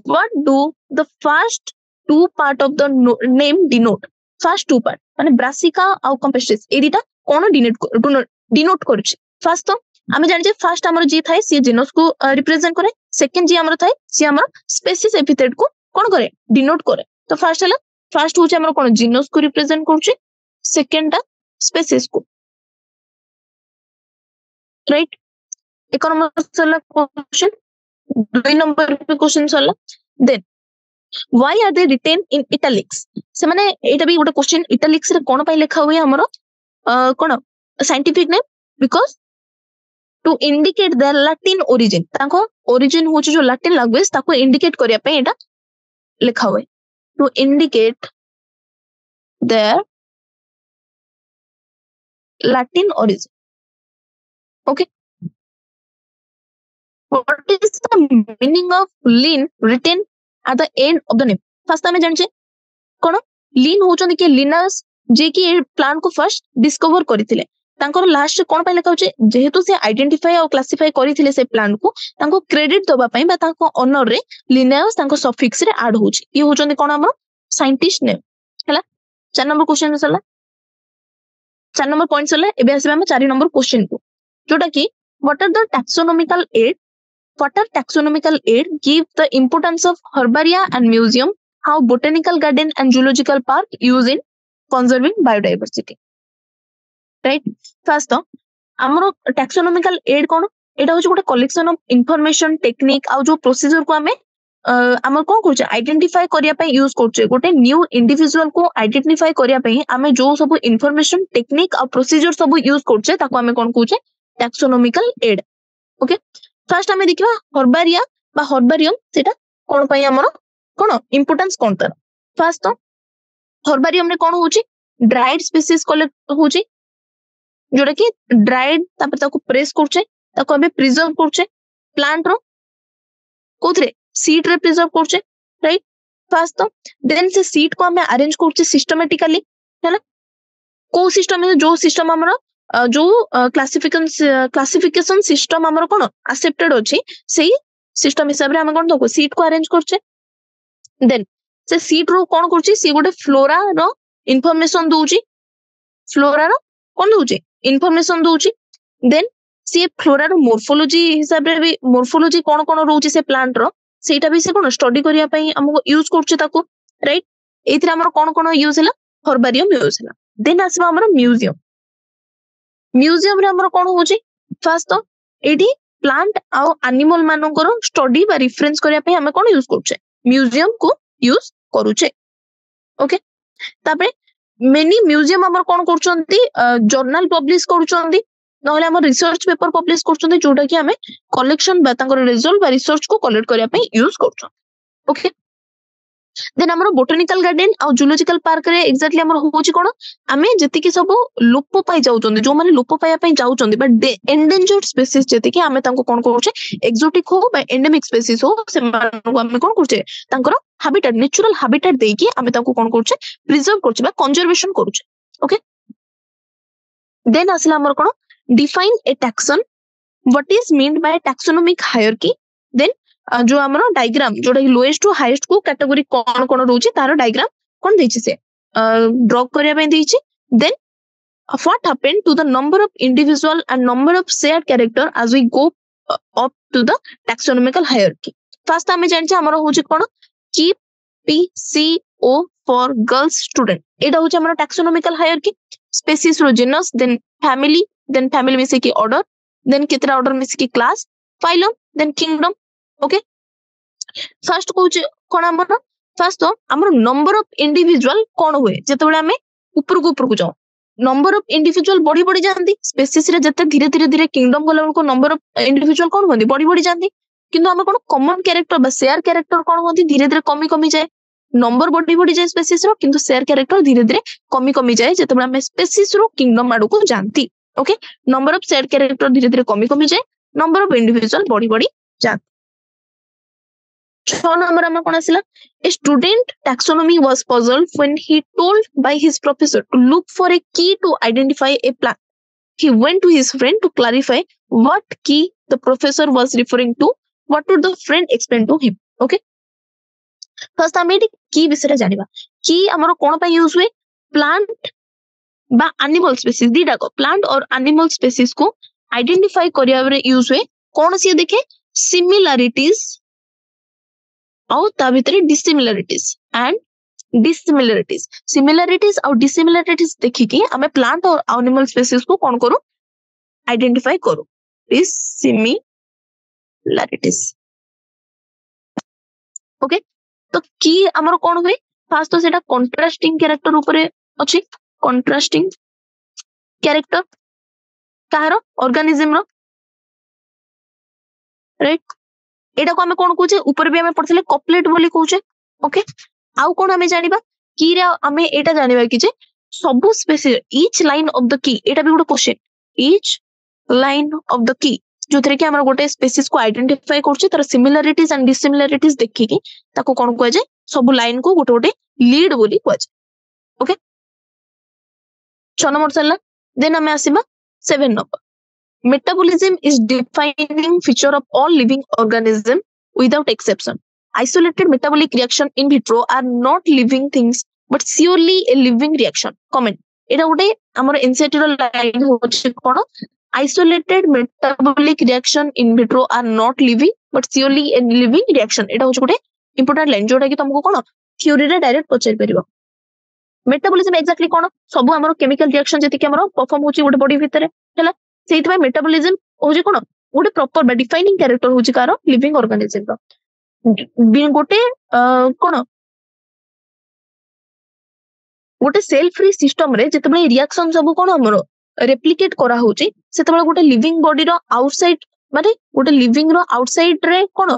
what do the first two part of the name denote first two part माने brassica और campestris ए दिटा कोन denote करछि फर्स्ट तो हमें जानि जे फर्स्ट हमर जी थाए सी जीनस को रिप्रेजेंट करे सेकंड जी हमर थाए सी हमर स्पीसीज एपिथेट को कोन करे डिनोट करे तो फर्स्ट हला फर्स्ट होछि हमर कोन जीनस को रिप्रेजेंट करछि सेकंड टा स्पीसीज को राइट इकोनॉमिक क्वेश्चन 2 नंबर पे क्वेश्चन सला then why are they written in italics से माने एटा भी गोटे क्वेश्चन इटालिक्स रे कोन पय लिखा हुए हमरो कोन scientific name because to indicate the Latin origin ताको ओरिजिन होची जो लैटिन लैंग्वेज ताको इंडिकेट करिया पे एटा लिखा हुए to indicate their Latin origin okay what is the meaning of lean written at the end of the name first हमें जानि कोन लीन होचोन के लिनस जे कि प्लांट को फर्स्ट डिस्कवर करथिले तांकर लास्ट कोन पय लिखा होचे जेहेतु से आइडेंटिफाई और क्लासिफाई करथिले से प्लांट को तांको क्रेडिट दबा पय बा तांको ऑनर रे लिनस तांको सफिक्स रे ऐड होची ये होचोन कोन हमर साइंटिस्ट नेम हला 4 नंबर क्वेश्चन सला 4 नंबर पॉइंट सला एबे आसीबा हम 4 नंबर क्वेश्चन को जोटा कि what are the taxonomical aid What are taxonomical aid? Give the importance of herbaria and museum. How botanical garden and zoological park use in conserving biodiversity. Right? First, तो हमरो taxonomical aid कोन? एटा होछ गोटे collection of information, technique आउ जो procedure को हमें हमर कोन करछ identify करिया पय यूज करछ गोटे न्यू इंडिविजुअल को आइडेंटिफाई करिया पय हमें जो सब information, technique आ procedure सब यूज करछ ताको हमें कोन कहूछ taxonomical aid. ओके फर्स्ट हमें देखिबा हर्बारिया बा हर्बारियम सेटा कोन पय हमर कोन इंपोर्टेंस कोन तर फर्स्ट तो हर्बारियम रे कोन होची ड्राइड स्पीसीज कलेक्ट होची जोटा कि ड्राइड तापर ताको प्रेस करछे ताको हमें प्रिजर्व करछे प्लांट रो कोथरे सीड रे प्रिजर्व करछे राइट फर्स्ट तो देन से सीड को हमें अरेंज करछे सिस्टमैटिकली हैना को सिस्टम में जो सिस्टम हमर जो क्लासिफिकेशन सिस्टम हमर कोन एक्सेप्टेड अछि सेही सिस्टम हिसाब रे हम कोन दको सीट को अरेंज करछे देन से सीट रो कोन करछि सी गोटे फ्लोरा रो इंफॉर्मेशन दोउछि फ्लोरा रो कोन दोउछि इंफॉर्मेशन दोउछि देन सी फ्लोरा रो मोर्फोलॉजी हिसाब रे भी मोर्फोलॉजी कोन कोन रोउछि से प्लांट रो सेटा भी से कोन स्टडी करिया पई हमको यूज करछि ताको राइट एथिरे हमर कोन कोन यूज हला हर्बारियम यूज हला देन आसबा हमर म्यूजियम म्यूजियम रे हमर कोन होची फर्स्ट तो एडी प्लांट आ एनिमल मानकर स्टडी बा रेफरेंस करिया पे हमें कोन यूज करछे म्यूजियम को यूज करूछे ओके तापे मेनी म्यूजियम हमर कोन करछंती जर्नल पब्लिश करछंती नहले हमर रिसर्च पेपर पब्लिश करछंती जोटा कि हमें कलेक्शन बा तांकर रिजल्ट बा रिसर्च को कलेक्ट करिया पे यूज करछन ओके देन हमर बोटानिकल गार्डन आ जूलॉजिकल पार्क रे एक्जेक्टली हमर होची कोन हमें जति कि सब लोप पाई जाउचंदी जो माने लोप पाया पई जाउचंदी बट एंडेंजर्ड स्पीसीज जति कि हमें तांको कोन करछे एक्सोटिक हो बा एंडेमिक स्पीसीज हो से मानको हमें कोन करछे तांकर हैबिटेट नेचुरल हैबिटेट देई कि हमें तांको कोन करछे प्रिजर्व करछे बा कंजर्वेशन करछे ओके देन आसला हमर कोन define a taxon what is meant by taxonomic hierarchy then जो हमरो डायग्राम जोटा लोएस्ट टू हाईएस्ट को कैटेगरी कोन कोन रोची तारो डायग्राम कोन देछि से ड्रॉ करिया पे देछि then what happened to the number of individual and number of shared character as we go up to the taxonomical hierarchy first हमें जानछि हमरो होछि कोन keep PCO for girls student एटा होछि हमरो taxonomical hierarchy species रो genus then family में से की order then कितरा order में से की class phylum then kingdom okay first कहूछ कोन हमर फर्स्ट तो हमर नंबर ऑफ इंडिविजुअल कोन होए जते बेले हमें ऊपर को जाऊ नंबर ऑफ इंडिविजुअल बढ़ी जांती स्पेसीज रे जते धीरे किंगडम गला को नंबर ऑफ इंडिविजुअल कोन होंदी बढ़ी जांती किंतु हम कोन कॉमन कैरेक्टर बा शेयर कैरेक्टर कोन होंदी धीरे कमी जाए नंबर बढ़ी जाए स्पेसीज रो किंतु शेयर कैरेक्टर धीरे कमी जाए जते बेले हमें स्पेसीज रो किंगडम आडू को जानती okay number of share character धीरे कमी जाए नंबर ऑफ इंडिविजुअल बढ़ी जांती 6 number में कौन आसिला a student taxonomy was puzzled when he told by his professor to look for a key to identify a plant he went to his friend to clarify what key the professor was referring to what would the friend explain to him okay first हमें key विषय जानिबा key हमरो कोन पे use हुए plant बा animal species दीटा को plant और animal species को identify करिया रे यूज हुए कोन से देखे सिमिलरिटीज और ता भीतर डिसिमिलरिटीज एंड डिसिमिलरिटीज सिमिलरिटीज और डिसिमिलरिटीज देखि कि हमें प्लांट और एनिमल स्पीसीज को कोन करू आइडेंटिफाई करू डिसिमिलरिटीज ओके तो की हमर कोन होय फर्स्ट तो सेटा कंट्रास्टिंग कैरेक्टर ऊपर अछि कंट्रास्टिंग कैरेक्टर कारो ऑर्गेनिज्म रो राइट एटा को हमें कोन कहूचे ऊपर भी हमें पढ़थले कपलेट बोली कहूचे ओके आउ कोन हमें जानिबा की रे हमें एटा जानिबा कि जे सब species each line of the key एटा भी गोटे question each line of the key जो थरे कि हमरा गोटे स्पेसिस को आइडेंटिफाई करछि तर सिमिलरिटीज एंड डिसिमिलरिटीज देखि कि ताको कोन कहै जे सब लाइन को गोटे गोटे लीड बोली कहै जे ओके 6 नंबर चलला देन हमें आसीबा 7 number Metabolism is defining feature of all living organism without exception. Isolated metabolic reaction in vitro are not living things but surely a living reaction. Comment. एटा गोटे हमर NCERT रो line होछि कोन isolated metabolic reaction in vitro are not living but surely a living reaction एटा होछि गोटे important line जोटा कि तुमको कोन थ्योरी रे डायरेक्ट पचारि परिबो मेटाबॉलिज्म एक्जेक्टली कोन सब हमर केमिकल रिएक्शन जति कि हमर परफॉर्म होछि गोटे बॉडी भितरे हैला सेहि तबे मेटाबॉलिज्म होछि कोन गोटे प्रॉपर बा डिफाइनिंग कैरेक्टर होछि कार लिविंग ऑर्गेनिज्म रो गोटे कोन गोटे सेल फ्री सिस्टम रे जतबे रिएक्शन सब कोन हमर रेप्लिकेट करा होछि सेतबे गोटे लिविंग बॉडी रो आउटसाइड माने गोटे लिविंग रो आउटसाइड रे कोन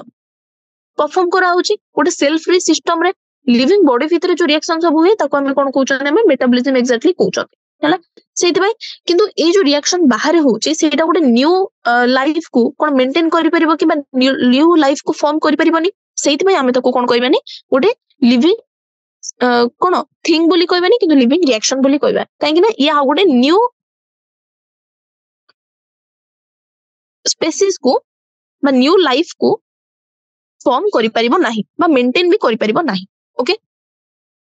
परफॉर्म करा होछि गोटे सेल फ्री सिस्टम रे लिविंग बॉडी भितर जो रिएक्शन सब हुए ताको हम कोन कहउछन हम मेटाबॉलिज्म एक्जेक्टली कहउछन हैला सेति भाई किंतु ए जो रिएक्शन बाहर होछि सेटा गोटे न्यू लाइफ को कोन मेंटेन करि परिबो कि न्यू लाइफ को फॉर्म करि परिबोनी सेति भाई हम ताको कोन कहबानी गोटे लिविंग कोन थिंग बोली कहबानी किंतु लिविंग रिएक्शन बोली कहबा काहे कि ना या गोटे न्यू स्पेसीज को बा न्यू लाइफ को फॉर्म करि परिबो नाही बा मेंटेन भी करि परिबो नाही ओके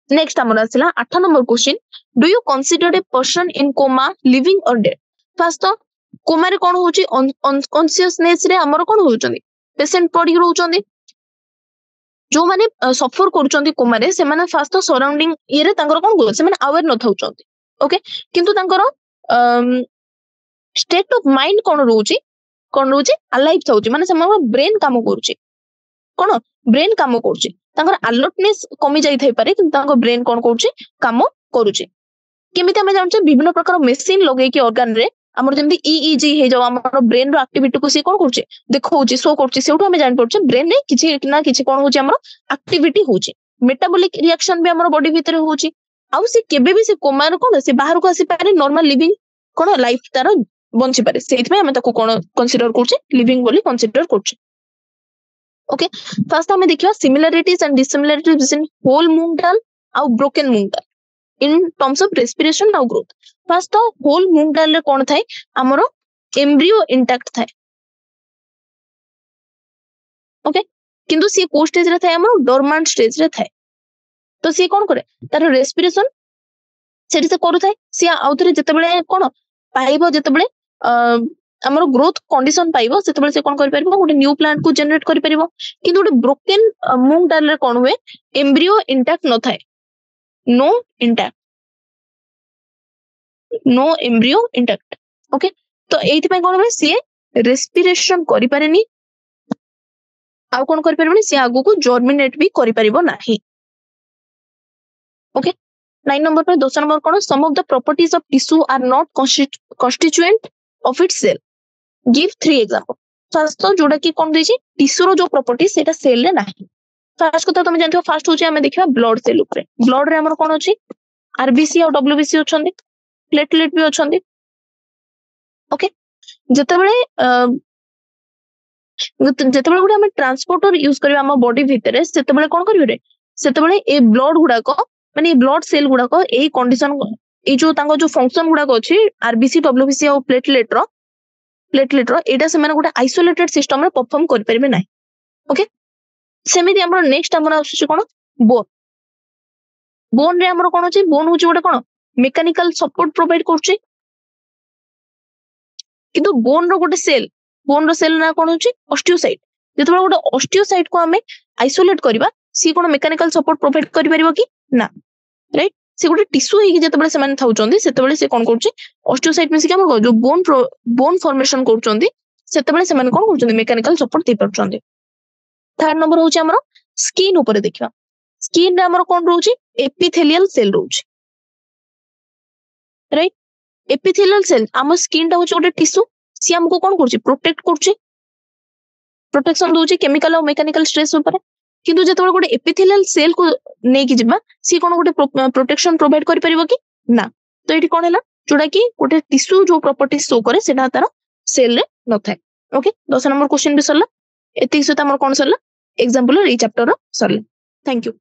नेक्स्ट हमर आसिला 8 number question do you consider a person in coma living or dead first तो कोमा रे कोन होची अनकॉन्शियसनेस रे हमर कोन होचंदी पेशेंट पड़ी रहउचंदी जो माने सफर करूचंदी कोमा रे से माने फर्स्ट तो सराउंडिंग ये रे तांकर कोन गोल से माने अवेयर न थाउचंदी ओके किंतु तांकर स्टेट ऑफ माइंड कोन रहउची अलाइव थाउची माने से हमर ब्रेन काम करूची कोन ब्रेन काम करूची तांकर अलर्टनेस कमी जाई थाई पारे किंतु तांकर ब्रेन कोन करूची काम करूची केमिति हम जानछे विभिन्न प्रकार मशीन लगे कि ऑर्गन रे हमर जेमति ईईजी हे जाव हमर ब्रेन रो एक्टिविटी को से कोन करूची देखौची शो करूची सेउठो हम जान पड़छे ब्रेन रे किछि ना किछि कोन होची हमर एक्टिविटी होची मेटाबॉलिक रिएक्शन भी हमर बॉडी भीतर होची आउ से केबे भी से कोमा रो कोन से बाहर को आसी पारे नॉर्मल लिविंग कोन लाइफ तार बंची पारे सेति में हम ताको कोन कंसीडर करछे लिविंग बोली कंसीडर करछे ओके फर्स्ट हमें देखियो similarities and dissimilarities between whole moong dal और broken moong dal in terms of respiration और ग्रोथ फर्स्ट तो होल मूंग दाल रे कोन थाए हमरो एम्ब्रियो इंटैक्ट थाए ओके किंतु सी को स्टेज रे थाए हमरो डोरमेंट स्टेज रे थाए तो सी कोन करे तार रेस्पिरेशन सेठी से करू थाए सी आउथरे जतेबेले कोन पाइबो जतेबेले हमरो ग्रोथ कंडीशन पाइबो सेतेबेले से कोन करि परबो गोटे न्यू प्लांट को जनरेट करि परबो किंतु गोटे ब्रोकन मूंग दाल रे कोन हुए एम्ब्रियो इंटैक्ट न थाए नो एम्ब्रियो इंटैक्ट ओके तो एथि पय कोन हुए सी रेस्पिरेशन करि पारेनी आ कोन करि परबनी सी आगु को जर्मिनेट भी करि परबो नाही ओके 9 नंबर पर 2 नंबर कोन some of the properties of tissue are not constituent of its cell give 3 example first तो जोडा की कोन देछि टिश्यू रो जो प्रॉपर्टी सेटा सेल रे नाही फर्स्ट को तो तुम जानथो फर्स्ट होछि हमें देखिबा ब्लड सेल ऊपर ब्लड रे हमर कोन अछि आरबीसी और डब्ल्यूबीसी अछंदी प्लेटलेट भी अछंदी ओके जतबेले गोटे हम ट्रांसपोर्टर यूज करबा हम बॉडी भीतर सेतबेले कोन करबे रे सेतबेले ए ब्लड गुडा को माने ब्लड सेल गुडा को ए कंडीशन ए जो तांको जो फंक्शन गुडा को अछि आरबीसी डब्ल्यूबीसी और प्लेटलेट रो एटा से माने गोटे आइसोलेटेड सिस्टम रे परफॉर्म कर परबे नै ओके सेमिति हमर नेक्स्ट हमर आछि कोन बोन रे हमर कोन अछि बोन होछि गोटे कोन मेकानिकल सपोर्ट प्रोवाइड करछि किंतु बोन रो सेल ना कोन होछि ऑस्टियोसाइट जतबे गोटे ऑस्टियोसाइट को हमें आइसोलेट करबा सी कोन मेकानिकल सपोर्ट प्रोवाइड करि परिबो कि ना राइट से गोटे टिश्यू हे कि जतबे से माने थाउचंदी सेतबे से कोन करछि ऑस्टियोसाइट में से हमर जो बोन फॉर्मेशन करचंदी सेतबे से माने कोन करचंदी मेकानिकल सपोर्ट दे परचंदी थर्ड नंबर होछि हमर स्किन ऊपर देखिबा स्किन रे हमर कोन रहउछि एपिथेलियल सेल रहउछि राइट एपिथेलियल सेल हम स्किन टा होछि गोटे टिश्यू सी हमको कोन करछि प्रोटेक्ट करछि प्रोटेक्शन दोछि केमिकल और मेकानिकल स्ट्रेस ऊपर किंतु जतबे गोटे एपिथेलियल सेल को नै कि जिबा सी कोन गोटे प्रोटेक्शन प्रोवाइड करि परिबो कि ना तो एठी कोन हैला जोडा कि गोटे टिश्यू जो प्रॉपर्टी शो करे सेटा तार सेल रे न थाए ओके 10 नंबर क्वेश्चन भी सरला एति से हमर कोन सरला एग्जांपल रे चैप्टर रो सरला थैंक यू।